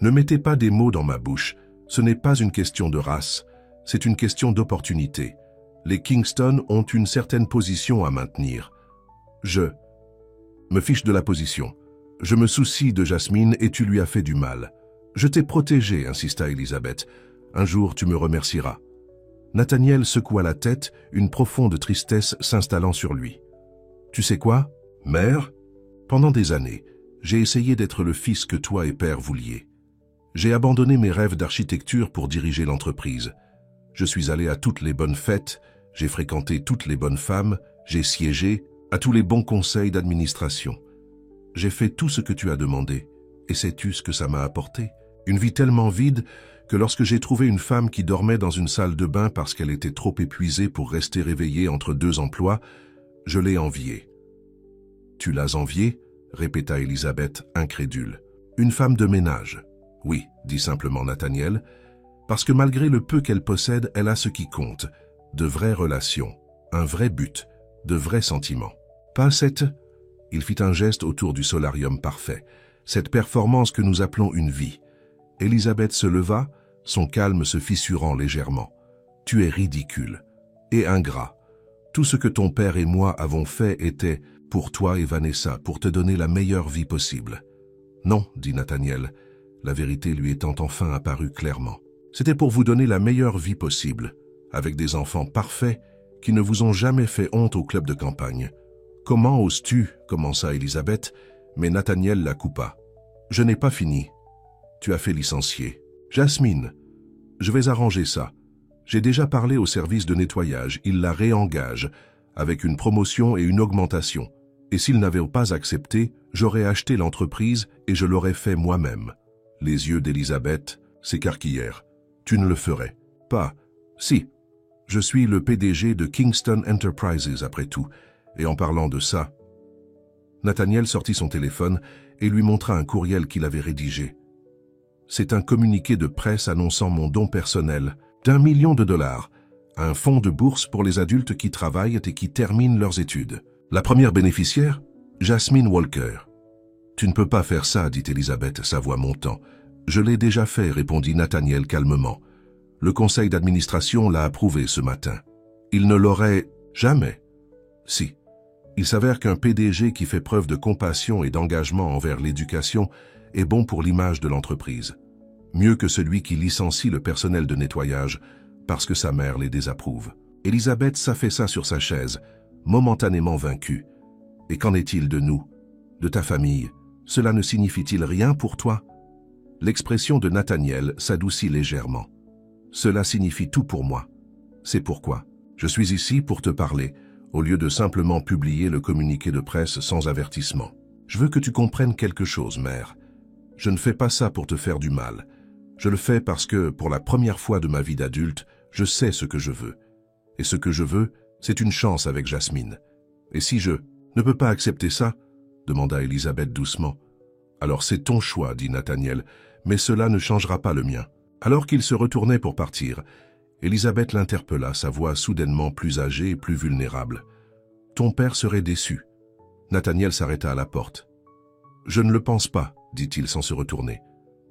Ne mettez pas des mots dans ma bouche. Ce n'est pas une question de race, c'est une question d'opportunité. Les Kingston ont une certaine position à maintenir. Je me fiche de la position. Je me soucie de Jasmine et tu lui as fait du mal. Je t'ai protégé, insista Elizabeth. Un jour, tu me remercieras. Nathaniel secoua la tête, une profonde tristesse s'installant sur lui. Tu sais quoi, mère? Pendant des années, j'ai essayé d'être le fils que toi et père vouliez. J'ai abandonné mes rêves d'architecture pour diriger l'entreprise. Je suis allé à toutes les bonnes fêtes, j'ai fréquenté toutes les bonnes femmes, j'ai siégé à tous les bons conseils d'administration. J'ai fait tout ce que tu as demandé, et sais-tu ce que ça m'a apporté? Une vie tellement vide que lorsque j'ai trouvé une femme qui dormait dans une salle de bain parce qu'elle était trop épuisée pour rester réveillée entre 2 emplois, je l'ai enviée. « Tu l'as enviée ?» répéta Elizabeth, incrédule. « Une femme de ménage. » « Oui, dit simplement Nathaniel, parce que malgré le peu qu'elle possède, elle a ce qui compte, de vraies relations, un vrai but, de vrais sentiments. Pas cette... » Il fit un geste autour du solarium parfait. « Cette performance que nous appelons une vie. » Elizabeth se leva, son calme se fissurant légèrement. « Tu es ridicule et ingrat. Tout ce que ton père et moi avons fait était, pour toi et Vanessa, pour te donner la meilleure vie possible. » « Non, dit Nathaniel, la vérité lui étant enfin apparue clairement. C'était pour vous donner la meilleure vie possible, avec des enfants parfaits qui ne vous ont jamais fait honte au club de campagne. Comment oses-tu, commença Elizabeth, mais Nathaniel la coupa. Je n'ai pas fini. Tu as fait licencier. Jasmine, je vais arranger ça. J'ai déjà parlé au service de nettoyage, il la réengage, avec une promotion et une augmentation. Et s'il n'avait pas accepté, j'aurais acheté l'entreprise et je l'aurais fait moi-même. Les yeux d'Elisabeth s'écarquillèrent. Tu ne le ferais pas. Si. Je suis le PDG de Kingston Enterprises après tout. Et en parlant de ça, Nathaniel sortit son téléphone et lui montra un courriel qu'il avait rédigé. C'est un communiqué de presse annonçant mon don personnel d'1 million de dollars à un fonds de bourse pour les adultes qui travaillent et qui terminent leurs études. La première bénéficiaire, Jasmine Walker. Tu ne peux pas faire ça, dit Elisabeth, sa voix montant. Je l'ai déjà fait, répondit Nathaniel calmement. Le conseil d'administration l'a approuvé ce matin. Il ne l'aurait jamais. Si. Il s'avère qu'un PDG qui fait preuve de compassion et d'engagement envers l'éducation est bon pour l'image de l'entreprise. Mieux que celui qui licencie le personnel de nettoyage parce que sa mère les désapprouve. Elisabeth s'affaissa sur sa chaise, momentanément vaincue. Et qu'en est-il de nous, de ta famille? Cela ne signifie-t-il rien pour toi? L'expression de Nathaniel s'adoucit légèrement. Cela signifie tout pour moi. C'est pourquoi je suis ici pour te parler, au lieu de simplement publier le communiqué de presse sans avertissement. Je veux que tu comprennes quelque chose, mère. Je ne fais pas ça pour te faire du mal. Je le fais parce que, pour la première fois de ma vie d'adulte, je sais ce que je veux. Et ce que je veux, c'est une chance avec Jasmine. Et si je ne peux pas accepter ça, demanda Elisabeth doucement. Alors c'est ton choix, dit Nathaniel, mais cela ne changera pas le mien. Alors qu'il se retournait pour partir, Elisabeth l'interpella, sa voix soudainement plus âgée et plus vulnérable. Ton père serait déçu. Nathaniel s'arrêta à la porte. Je ne le pense pas, dit-il sans se retourner.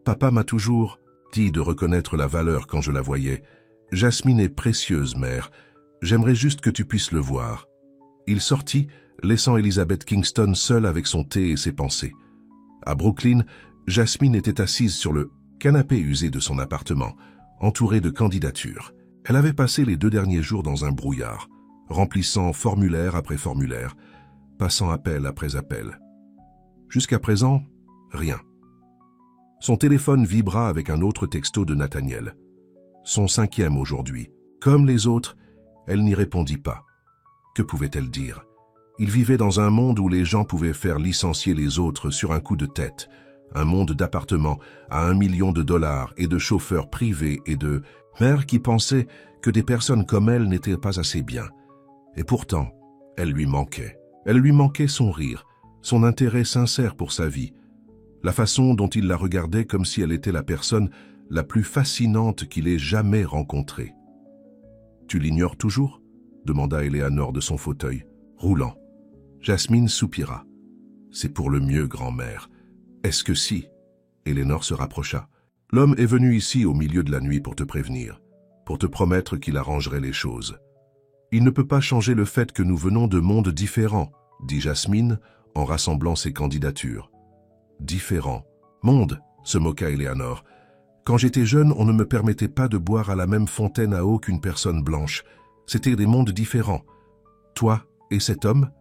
Papa m'a toujours dit de reconnaître la valeur quand je la voyais. Jasmine est précieuse, mère. J'aimerais juste que tu puisses le voir. Il sortit, laissant Elizabeth Kingston seule avec son thé et ses pensées. À Brooklyn, Jasmine était assise sur le canapé usé de son appartement, entourée de candidatures. Elle avait passé les 2 derniers jours dans un brouillard, remplissant formulaire après formulaire, passant appel après appel. Jusqu'à présent, rien. Son téléphone vibra avec un autre texto de Nathaniel. Son 5e aujourd'hui. Comme les autres, elle n'y répondit pas. Que pouvait-elle dire? Il vivait dans un monde où les gens pouvaient faire licencier les autres sur un coup de tête, un monde d'appartements à 1 million de dollars et de chauffeurs privés et de mères qui pensaient que des personnes comme elle n'étaient pas assez bien. Et pourtant, elle lui manquait. Elle lui manquait son rire, son intérêt sincère pour sa vie, la façon dont il la regardait comme si elle était la personne la plus fascinante qu'il ait jamais rencontrée. « Tu l'ignores toujours ?» demanda Eleanor de son fauteuil, roulant. Jasmine soupira. « C'est pour le mieux, grand-mère. Est-ce que si ?» Eleanor se rapprocha. « L'homme est venu ici au milieu de la nuit pour te prévenir, pour te promettre qu'il arrangerait les choses. Il ne peut pas changer le fait que nous venons de mondes différents, dit Jasmine en rassemblant ses candidatures. Différents. Monde, se moqua Eleanor. Quand j'étais jeune, on ne me permettait pas de boire à la même fontaine à eau qu'une personne blanche. C'était des mondes différents. Toi et cet homme,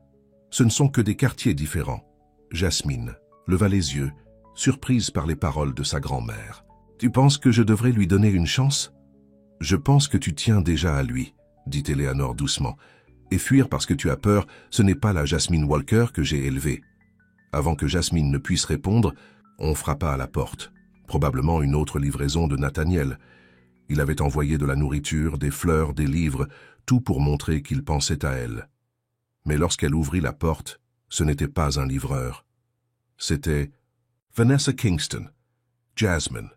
ce ne sont que des quartiers différents. Jasmine leva les yeux, surprise par les paroles de sa grand-mère. Tu penses que je devrais lui donner une chance? Je pense que tu tiens déjà à lui, dit Eleanor doucement. Et fuir parce que tu as peur, ce n'est pas la Jasmine Walker que j'ai élevée. Avant que Jasmine ne puisse répondre, on frappa à la porte. Probablement une autre livraison de Nathaniel. Il avait envoyé de la nourriture, des fleurs, des livres, tout pour montrer qu'il pensait à elle. Mais lorsqu'elle ouvrit la porte, ce n'était pas un livreur. C'était Vanessa Kingston, Jasmine.